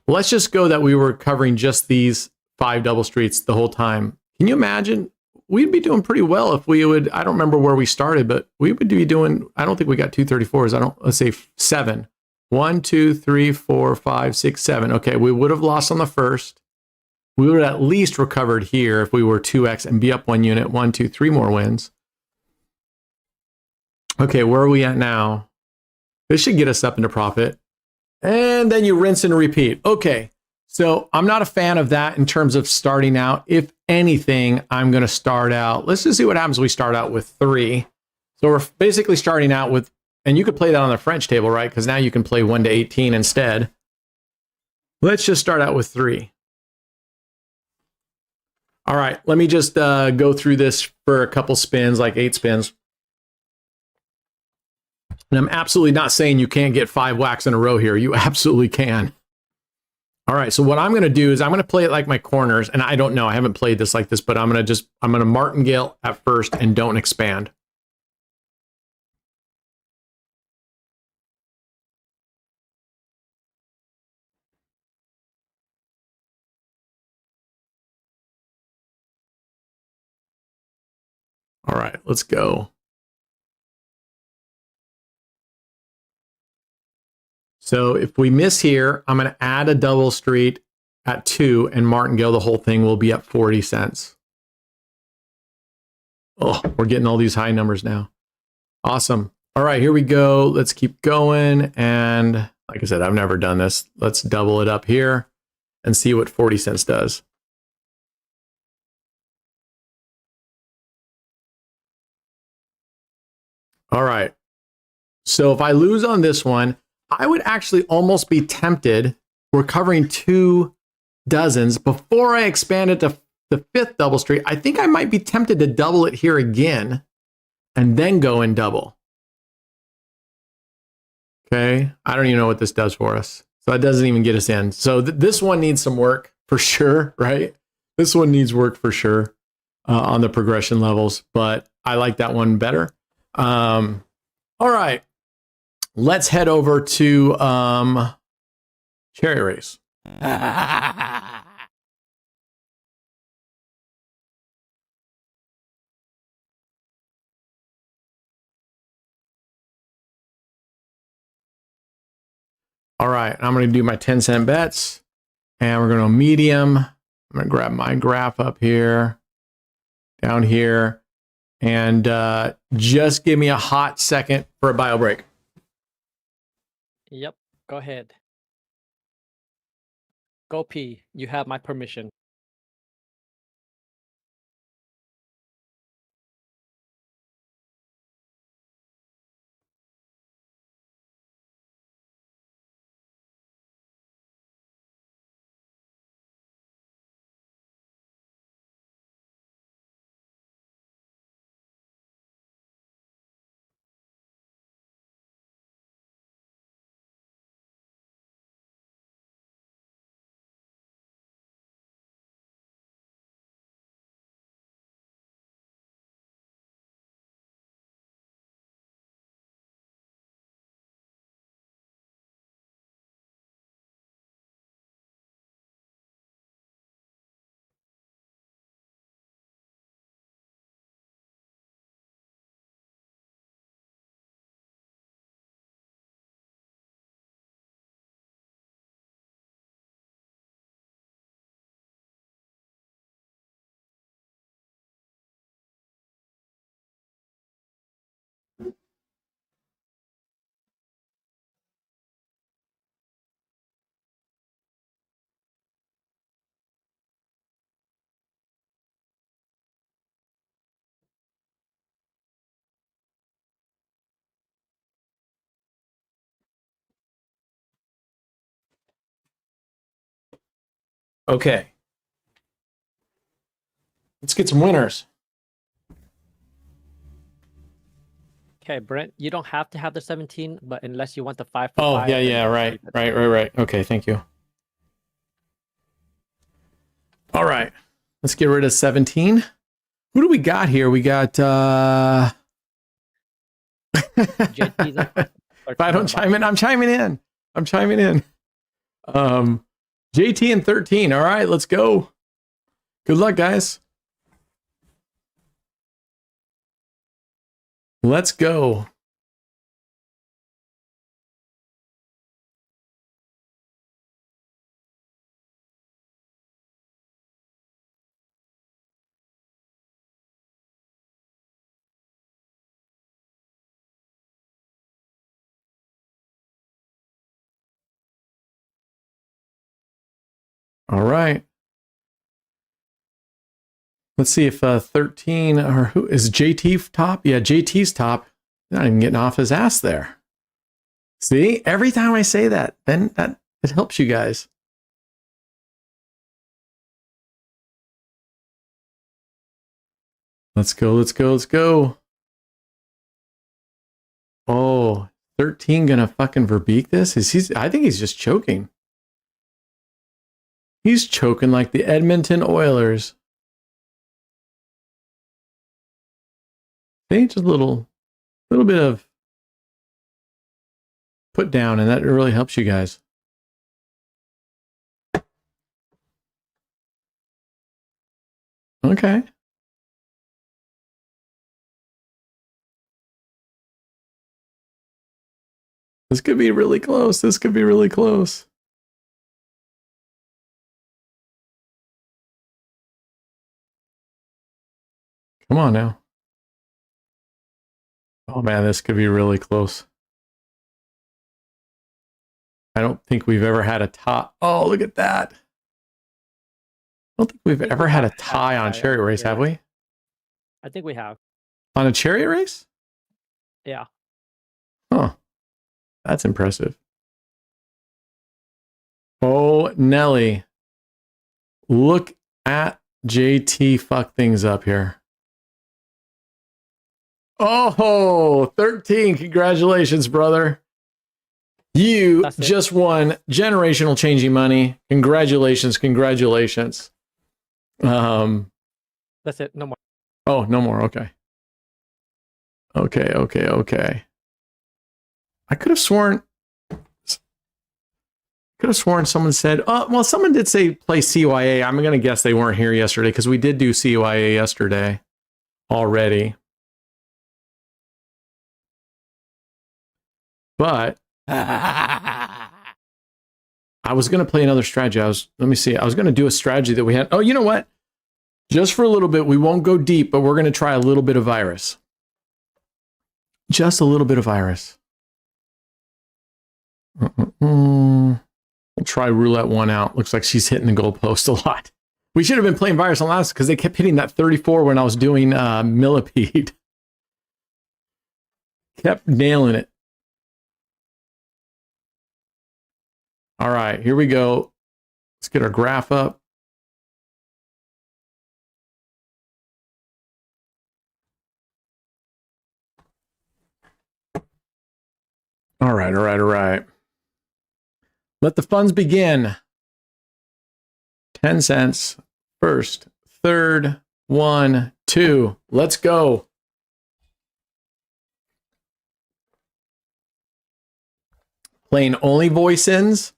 Let's just go that we were covering just these 5 double streets the whole time. Can you imagine? We'd be doing pretty well if we would. I don't remember where we started, but we would be doing, I don't think we got 234s. Let's say 7. 1, 2, 3, 4, 5, 6, 7. Okay, we would have lost on the first. We would have at least recovered here if we were 2x and be up 1 unit. 1, 2, 3 more wins. Okay, where are we at now? This should get us up into profit. And then you rinse and repeat. Okay, so I'm not a fan of that in terms of starting out. If anything, I'm going to start out. Let's just see what happens when we start out with 3. So we're basically starting out with, and you could play that on the French table, right? Because now you can play 1 to 18 instead. Let's just start out with 3. All right, let me just go through this for a couple spins, like 8 spins. And I'm absolutely not saying you can't get 5 whacks in a row here. You absolutely can. All right, so what I'm going to do is I'm going to play it like my corners. And I don't know, I haven't played this like this, but I'm going to martingale at first and don't expand. All right, let's go. So if we miss here, I'm going to add a double street at 2 and martingale. The whole thing will be up 40 cents. Oh, we're getting all these high numbers now. Awesome. All right, here we go. Let's keep going. And like I said, I've never done this. Let's double it up here and see what 40 cents does. All right. So if I lose on this one, I would actually almost be tempted. We're covering 2 dozens before I expand it to the 5th double street. I think I might be tempted to double it here again and then go and double. Okay. I don't even know what this does for us. So that doesn't even get us in. So this one needs some work for sure, right? This one needs work for sure on the progression levels, but I like that one better. All right. Let's head over to Chariot Race. All right, I'm going to do my 10-cent bets, and we're going to medium. I'm going to grab my graph up here, down here, and just give me a hot second for a bio break. Yep, go ahead. Go pee. You have my permission. Okay. Let's get some winners. Okay, Brent, you don't have to have the 17, but unless you want the 5 for 5. Oh, yeah, right. Okay, thank you. All right. Let's get rid of 17. Who do we got here? We got if I don't chime in, I'm chiming in. JT and 13. All right, let's go. Good luck, guys. Let's go. All right. Let's see if 13 or who is JT top? Yeah, JT's top. Not even getting off his ass there. See, every time I say that, then that it helps you guys. Let's go, let's go, let's go. Oh, 13 gonna fucking verbeek this? I think he's just choking. He's choking like the Edmonton Oilers. See, just a little bit of put down, and that really helps you guys. Okay. This could be really close. This could be really close. Come on now. Oh man, this could be really close. I don't think we've ever had a tie. Oh, look at that. I don't think we've ever had a tie on Chariot race, have we? I think we have. On a Chariot race? Yeah. Huh. That's impressive. Oh, Nelly. Look at JT fuck things up here. Oh, 13. Congratulations, brother. You just won generational changing money. Congratulations, congratulations. That's it. No more. Oh, no more. Okay. Okay. I could have sworn someone said, oh, well, someone did say play CYA. I'm going to guess they weren't here yesterday because we did do CYA yesterday already. But I was going to play another strategy. I was going to do a strategy that we had. Oh, you know what? Just for a little bit, we won't go deep, but we're going to try a little bit of virus. Just a little bit of virus. We'll try roulette one out. Looks like she's hitting the goalpost a lot. We should have been playing virus on last because they kept hitting that 34 when I was doing millipede. Kept nailing it. All right, here we go. Let's get our graph up. All right. Let the funds begin. 10 cents. First, third, 1, 2. Let's go. Playing only voice-ins.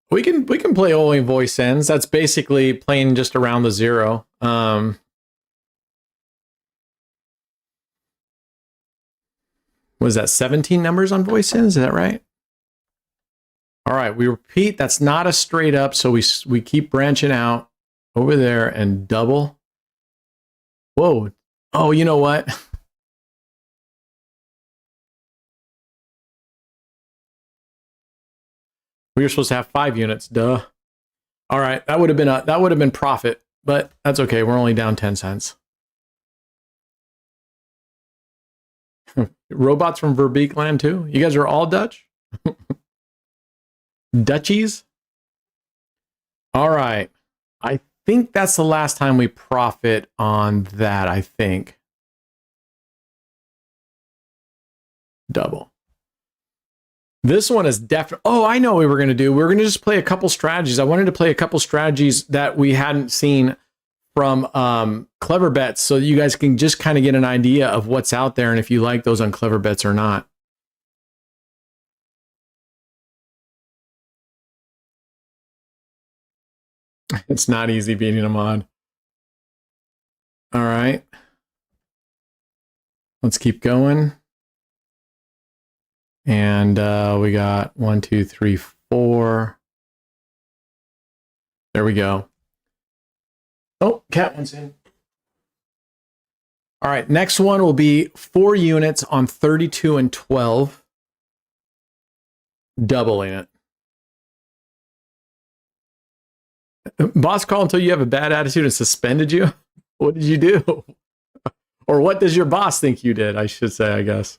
We can play only voice ends. That's basically playing just around the zero. Was that 17 numbers on voice ends? Is that right? All right, we repeat. That's not a straight up, so we keep branching out over there and double. Whoa. Oh, you know what? We were supposed to have 5 units, duh. All right, that would have been profit, but that's okay. We're only down 10 cents. Robots from Verbeek land too. You guys are all Dutch? Dutchies? All right. I think that's the last time we profit on that, I think. Double. This one is definitely... Oh, I know what we were going to do. We were going to just play a couple strategies. I wanted to play a couple strategies that we hadn't seen from Clever Bets so that you guys can just kind of get an idea of what's out there and if you like those on Clever Bets or not. It's not easy beating a mod. All right. Let's keep going. And we got 1, 2, 3, 4. There we go. Oh, cat one's in. All right, next one will be 4 units on 32 and 12. doubling it. Boss called until you have a bad attitude and suspended you? What did you do? Or what does your boss think you did? I should say, I guess.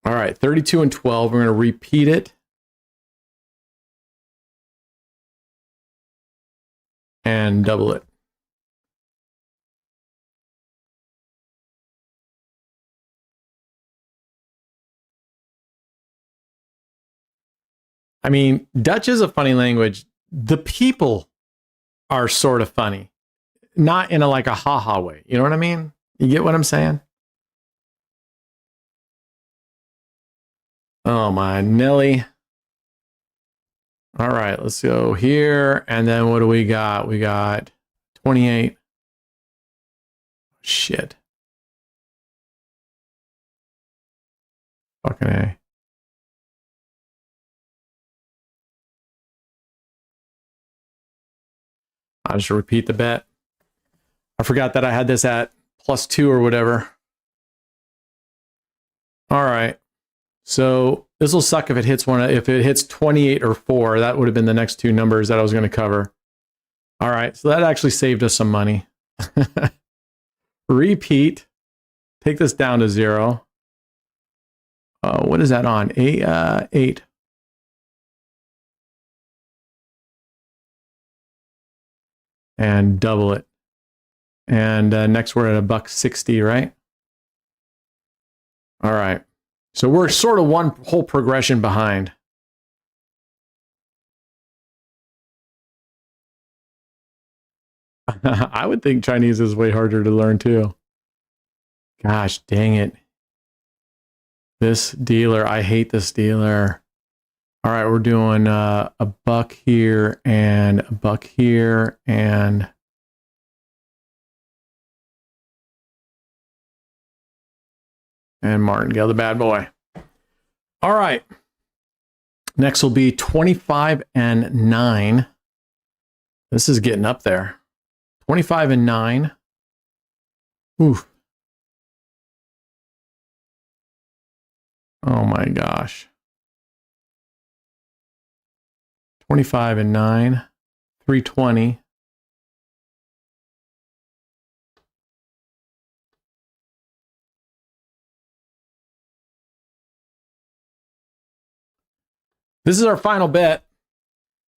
All right, 32 and 12. We're going to repeat it. And double it. I mean, Dutch is a funny language. The people are sort of funny. Not in a like a ha-ha way. You know what I mean? You get what I'm saying? Oh my Nelly. All right, let's go here. And then what do we got? We got 28. Shit. Fucking A. I'll just repeat the bet. I forgot that I had this at +2 or whatever. All right. So this will suck if it hits one. If it hits 28 or 4, that would have been the next two numbers that I was going to cover. All right. So that actually saved us some money. Repeat. Take this down to 0. What is that on? 8. And double it. And next we're at $1.60, right? All right. So we're sort of one whole progression behind. I would think Chinese is way harder to learn too. Gosh, dang it. This dealer, I hate this dealer. All right, we're doing a buck here and a buck here and Martingale, the bad boy. All right. Next will be 25 and 9. This is getting up there. 25 and 9. Oof. Oh my gosh. 25 and 9. 320. This is our final bet.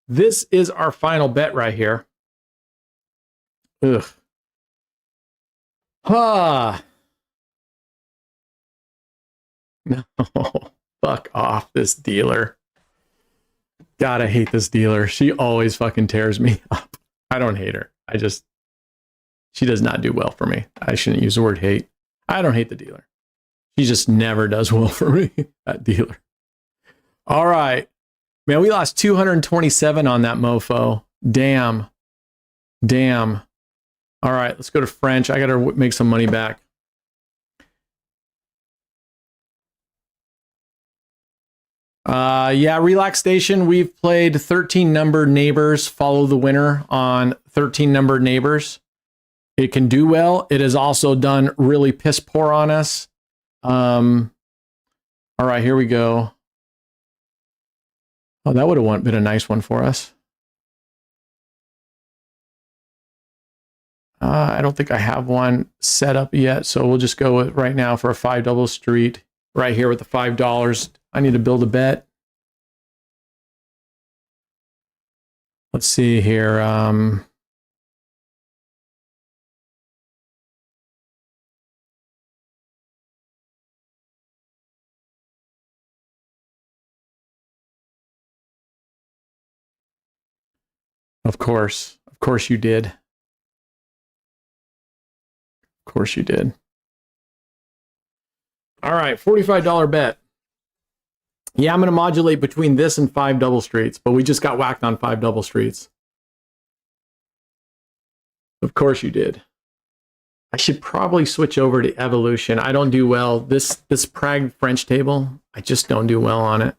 This is our final bet right here. Ugh. Ah. No. Fuck off, this dealer. God, I hate this dealer. She always fucking tears me up. I don't hate her. She does not do well for me. I shouldn't use the word hate. I don't hate the dealer. She just never does well for me, that dealer. All right. Man, we lost 227 on that mofo. Damn. Damn. All right, let's go to French. I got to make some money back. Yeah, Relax Station. We've played 13 numbered neighbors. Follow the winner on 13 numbered neighbors. It can do well. It has also done really piss poor on us. All right, here we go. Oh, that would have been a nice one for us. I don't think I have one set up yet, so we'll just go with right now for a 5 double street right here with the $5. I need to build a bet. Let's see here. Of course you did. Of course you did. All right, $45 bet. Yeah, I'm going to modulate between this and 5 double streets, but we just got whacked on 5 double streets. Of course you did. I should probably switch over to Evolution. I don't do well. This Prague French table, I just don't do well on it.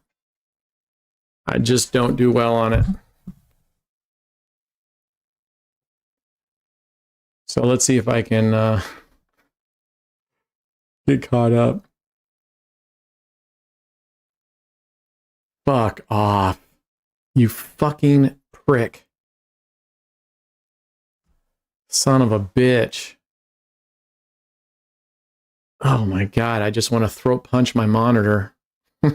I just don't do well on it. So let's see if I can get caught up. Fuck off. You fucking prick. Son of a bitch. Oh my God, I just want to throat punch my monitor. I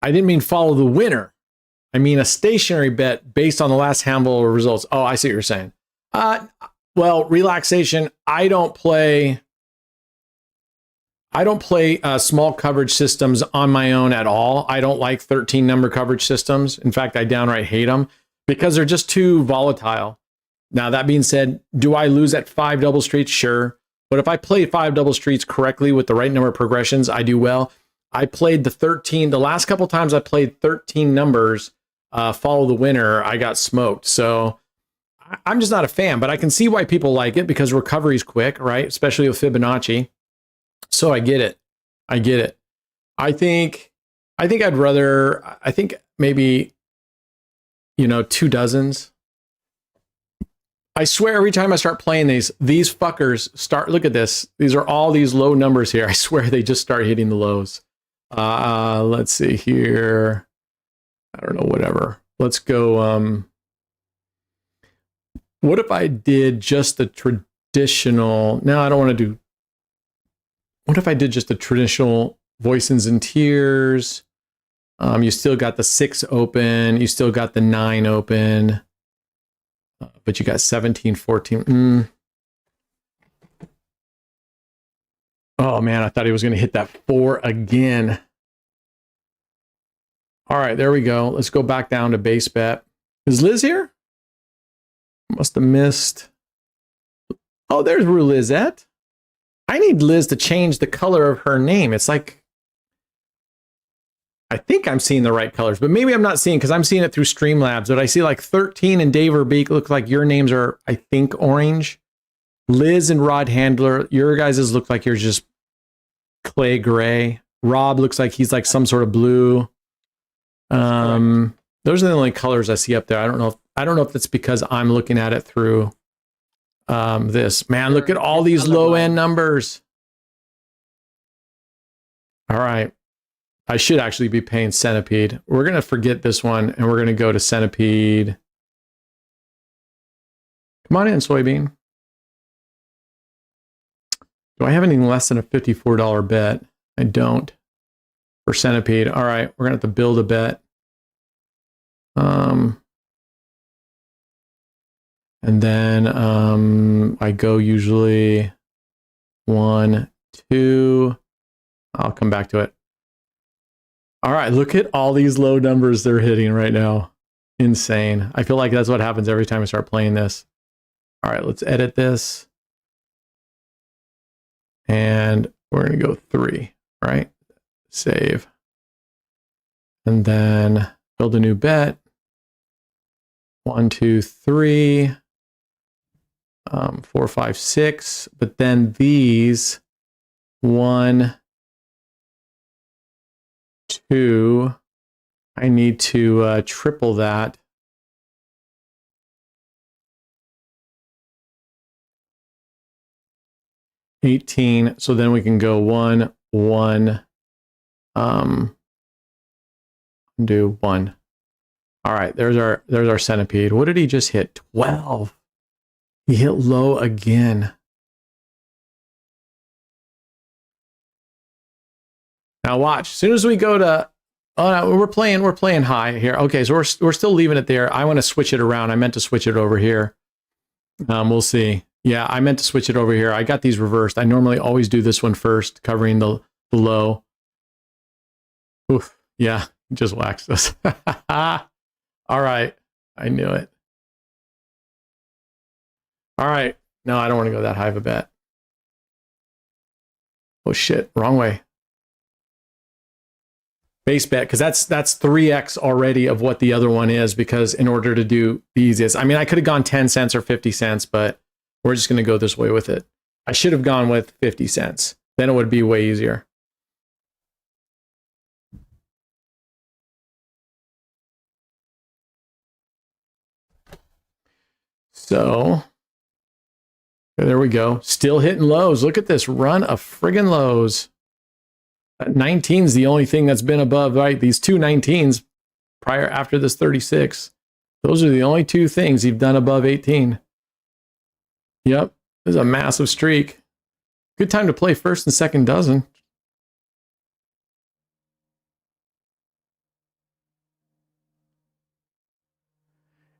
didn't mean follow the winner. I mean a stationary bet based on the last handful of results. Oh, I see what you're saying. Well, relaxation. I don't play small coverage systems on my own at all. I don't like 13 number coverage systems. In fact, I downright hate them because they're just too volatile. Now, that being said, do I lose at 5 double streets? Sure. But if I play 5 double streets correctly with the right number of progressions, I do well. I played the last couple times I played 13 numbers, follow the winner, I got smoked. So I'm just not a fan, but I can see why people like it because recovery's quick, right? Especially with Fibonacci. So I get it. I think maybe, 2 dozens. I swear every time I start playing these fuckers start, look at this. These are all these low numbers here. I swear they just start hitting the lows. Let's see here. I don't know, whatever. Let's go. What if I did just the traditional? No, I don't want to do. What if I did just the traditional voicings and tears? You still got the 6 open. You still got the 9 open. But you got 17, 14. Oh, man, I thought he was going to hit that 4 again. All right, there we go. Let's go back down to base bet. Is Liz here? Must have missed. Oh, there's Roulette. I need Liz to change the color of her name. It's like, I think I'm seeing the right colors, but maybe I'm not seeing because I'm seeing it through Streamlabs. But I see like 13 and Dave or Beak look like your names are, I think, orange. Liz and Rod Handler, your guys' look like you're just clay gray. Rob looks like he's like some sort of blue. Those are the only colors I see up there. I don't know if that's because I'm looking at it through this. Man, look at all these low end numbers. All right. I should actually be paying Centipede. We're going to forget this one and we're going to go to Centipede. Come on in, Soybean. Do I have anything less than a $54 bet? I don't. For Centipede. All right, we're going to have to build a bet. And then I go usually 1, 2. I'll come back to it. All right, look at all these low numbers they're hitting right now. Insane. I feel like that's what happens every time I start playing this. All right, let's edit this. And we're going to go 3, right? Save. And then build a new bet. 1, 2, 3. 4, 5, 6. But then these 1, 2. I need to triple that. $18. So then we can go 1, 1. Do 1. All right, there's our Centipede. What did he just hit? 12. He hit low again. Now watch. As soon as we go to, oh no, we're playing high here. Okay, so we're still leaving it there. I want to switch it around. I meant to switch it over here. We'll see. Yeah, I meant to switch it over here. I got these reversed. I normally always do this one first, covering the low. Oof. Yeah, just waxed us. All right. I knew it. All right. No, I don't want to go that high of a bet. Oh shit, wrong way. Base bet, because that's 3x already of what the other one is, because in order to do the easiest, I mean, I could have gone 10 cents or 50 cents, but we're just going to go this way with it. I should have gone with 50 cents. Then it would be way easier. So There we go. Still hitting lows. Look at this run of friggin' lows. That 19 is the only thing that's been above, right? These two 19s prior after this 36. Those are the only two things you've done above 18. Yep. This is a massive streak. Good time to play first and second dozen.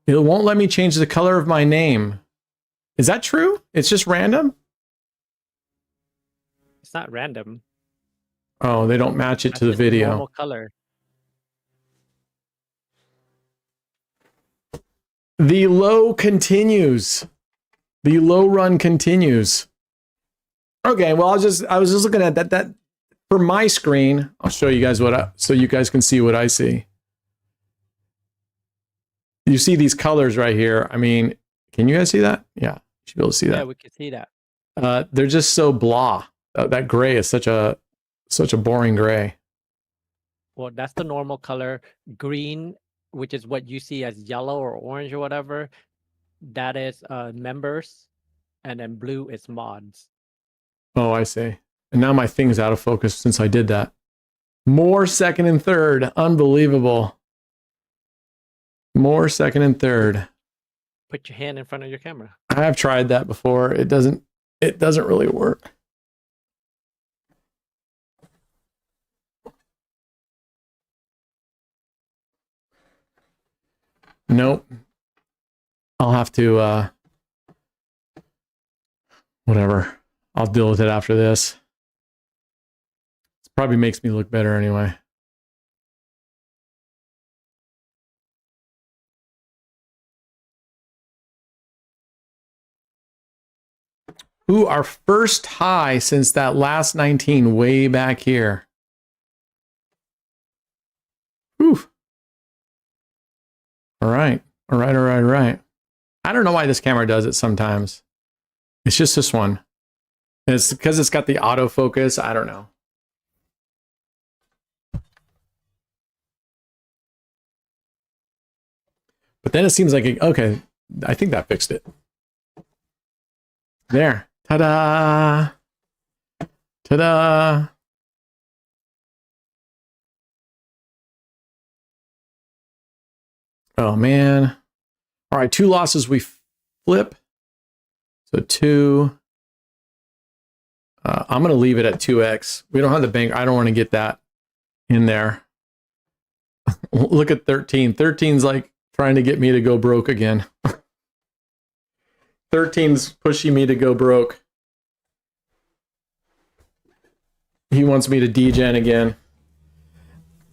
It won't let me change the color of my name. Is that true? It's just random? It's not random. Oh, they don't match it That's to the just a video. normal color. The low continues. The low run continues. Okay, well, I was just looking at that for my screen. I'll show you guys so you guys can see what I see. You see these colors right here. I mean, can you guys see that? Yeah, you should be able to see that. Yeah, we can see that. They're just so blah. That gray is such a boring gray. Well, that's the normal color. Green, which is what you see as yellow or orange or whatever, that is members, and then blue is mods. Oh, I see. And now my thing's out of focus since I did that. More second and third. Unbelievable. More second and third. Put your hand in front of your camera. I have tried that before. It doesn't really work. Nope. I'll have to whatever. I'll deal with it after this. It probably makes me look better anyway. Ooh, our first high since that last 19 way back here. Whew. All right. All right. I don't know why this camera does it sometimes. It's just this one. It's because it's got the autofocus. I don't know. But then it seems like, okay, I think that fixed it. There. Ta-da! Ta-da! Oh, man. All right, 2 losses we flip. So 2. I'm going to leave it at 2x. We don't have the bank. I don't want to get that in there. Look at 13. 13's like trying to get me to go broke again. 13's pushing me to go broke. He wants me to degen again.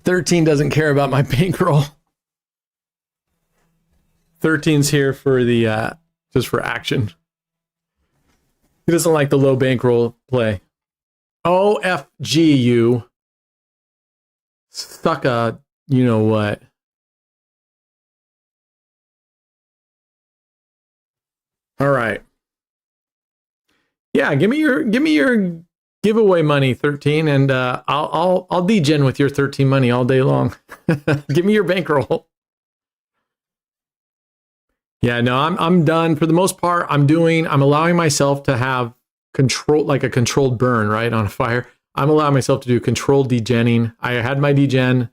13 doesn't care about my bankroll. 13's here for the just for action. He doesn't like the low bankroll play. OFG, you suck a you know what. All right. Yeah, give me your giveaway money, 13, and I'll degen with your 13 money all day long. Give me your bankroll. Yeah, no, I'm done for the most part. I'm allowing myself to have control, like a controlled burn, right, on a fire. I'm allowing myself to do controlled degenning. I had my degen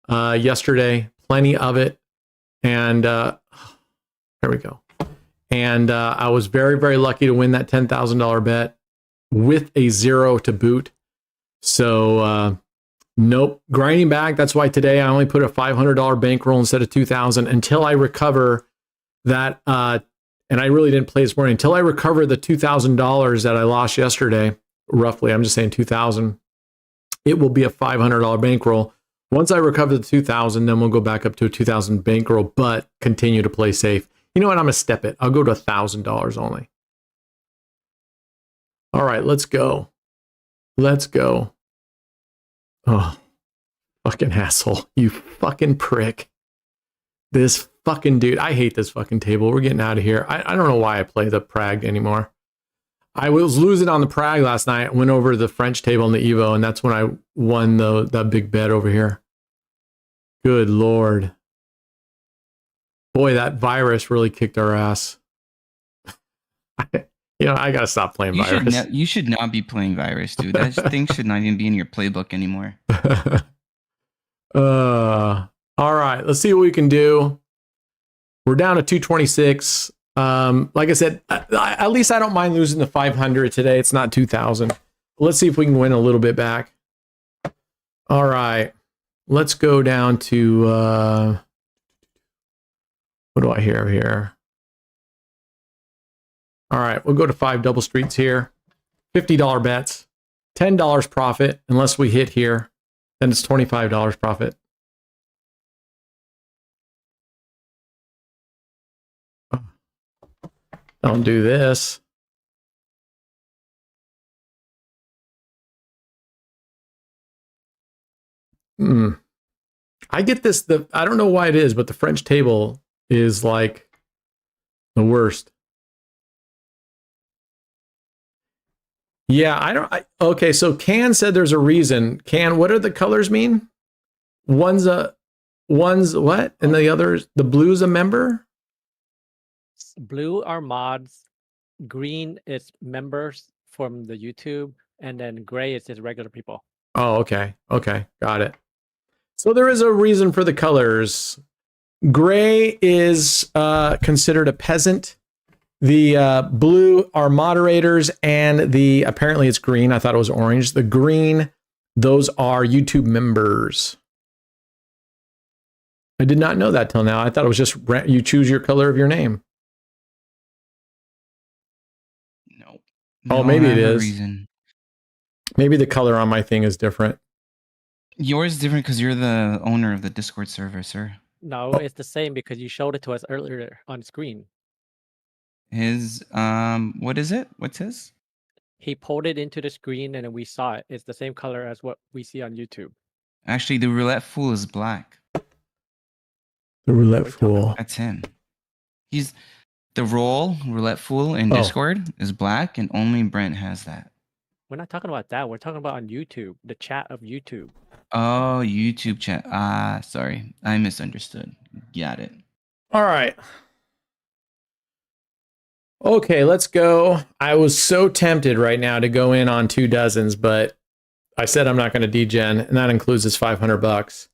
yesterday, plenty of it, and there we go. And I was very, very lucky to win that $10,000 bet with a 0 to boot. So nope, grinding back. That's why today I only put a $500 bankroll instead of $2,000 until I recover that. And I really didn't play this morning until I recover the $2,000 that I lost yesterday. Roughly, I'm just saying 2,000. It will be a $500 bankroll. Once I recover the 2,000, then we'll go back up to a 2,000 bankroll, but continue to play safe. You know what? I'm gonna step it. I'll go to $1,000 only. All right, let's go. Let's go. Oh, fucking asshole. You fucking prick. This fucking dude. I hate this fucking table. We're getting out of here. I don't know why I play the Prague anymore. I was losing on the Prague last night. I went over to the French table in the Evo, and that's when I won that big bet over here. Good Lord. Boy, that virus really kicked our ass. You know, I gotta stop playing virus. You should not be playing virus, dude. That thing should not even be in your playbook anymore. All right, let's see what we can do. We're down to 226. Like I said, at least I don't mind losing the 500 today. It's not 2,000. Let's see if we can win a little bit back. All right, let's go down to what do I have here? All right, we'll go to 5 double streets here. $50 bets, $10 profit. Unless we hit here, then it's $25 profit. Don't do this. I get this. I don't know why it is, but the French table is like the worst. Yeah, okay, so Can said there's a reason. Can, what do the colors mean? One's what? And the other's, the blue's a member? Blue are mods, green is members from the YouTube, and then gray is just regular people. Oh, okay. Okay, got it. So there is a reason for the colors. Gray is considered a peasant. The blue are moderators, and the apparently it's green. I thought it was orange. The green, those are YouTube members. I did not know that till now. I thought it was just you choose your color of your name. No. Oh, maybe it is. Reason. Maybe the color on my thing is different. Yours is different because you're the owner of the Discord server, sir. No, it's the same because you showed it to us earlier on screen. His what is it? What's his? He pulled it into the screen and then we saw it. It's the same color as what we see on YouTube. Actually, the Roulette Fool is black. The Roulette Fool. That's him. He's the Roulette Fool in Discord is black, and only Brent has that. We're not talking about that. We're talking about on YouTube, the chat of YouTube. Oh, YouTube chat. Sorry. I misunderstood. Got it. All right. Okay, let's go. I was so tempted right now to go in on 2 dozens, but I said I'm not going to degen, and that includes this $500.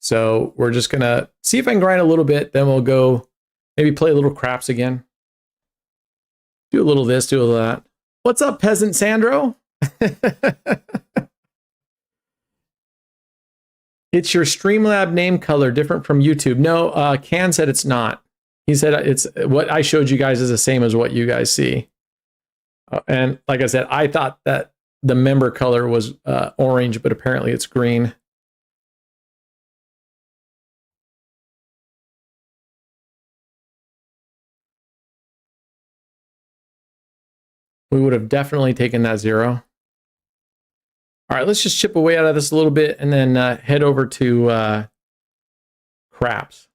So we're just going to see if I can grind a little bit. Then we'll go maybe play a little craps again. Do a little this, do a little that. What's up, Peasant Sandro? It's your Streamlab name color different from YouTube. No, Can said it's not. He said it's what I showed you guys is the same as what you guys see. And like I said, I thought that the member color was orange, but apparently it's green. We would have definitely taken that 0. All right, let's just chip away out of this a little bit and then head over to craps.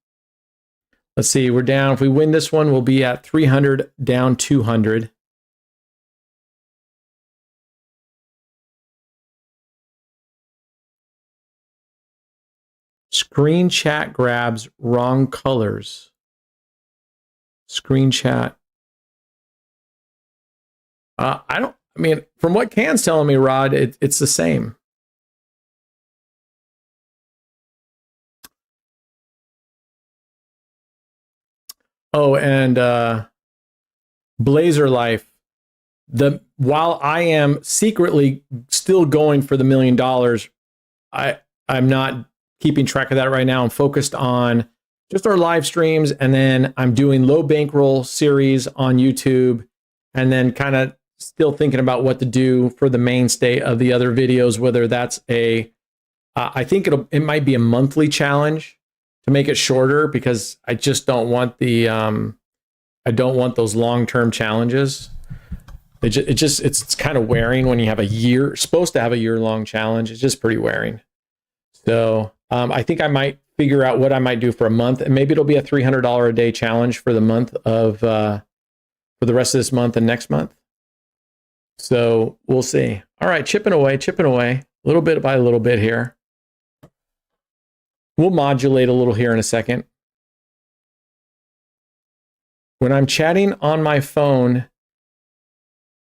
Let's see, we're down. If we win this one, we'll be at 300, down 200. Screen chat grabs wrong colors. Screen chat. I mean, from what Can's telling me, Rod, it's the same. Oh, and Blazer Life. While I am secretly still going for the $1 million, I'm not keeping track of that right now. I'm focused on just our live streams, and then I'm doing low bankroll series on YouTube, and then kind of still thinking about what to do for the mainstay of the other videos, whether that's I think it might be a monthly challenge to make it shorter, because I just don't want I don't want those long-term challenges. It's kind of wearing when you have supposed to have a year-long challenge. It's just pretty wearing. So I think I might figure out what I might do for a month, and maybe it'll be a $300 a day challenge for the month of for the rest of this month and next month. So we'll see. All right, chipping away, little bit by little bit here. We'll modulate a little here in a second. When I'm chatting on my phone,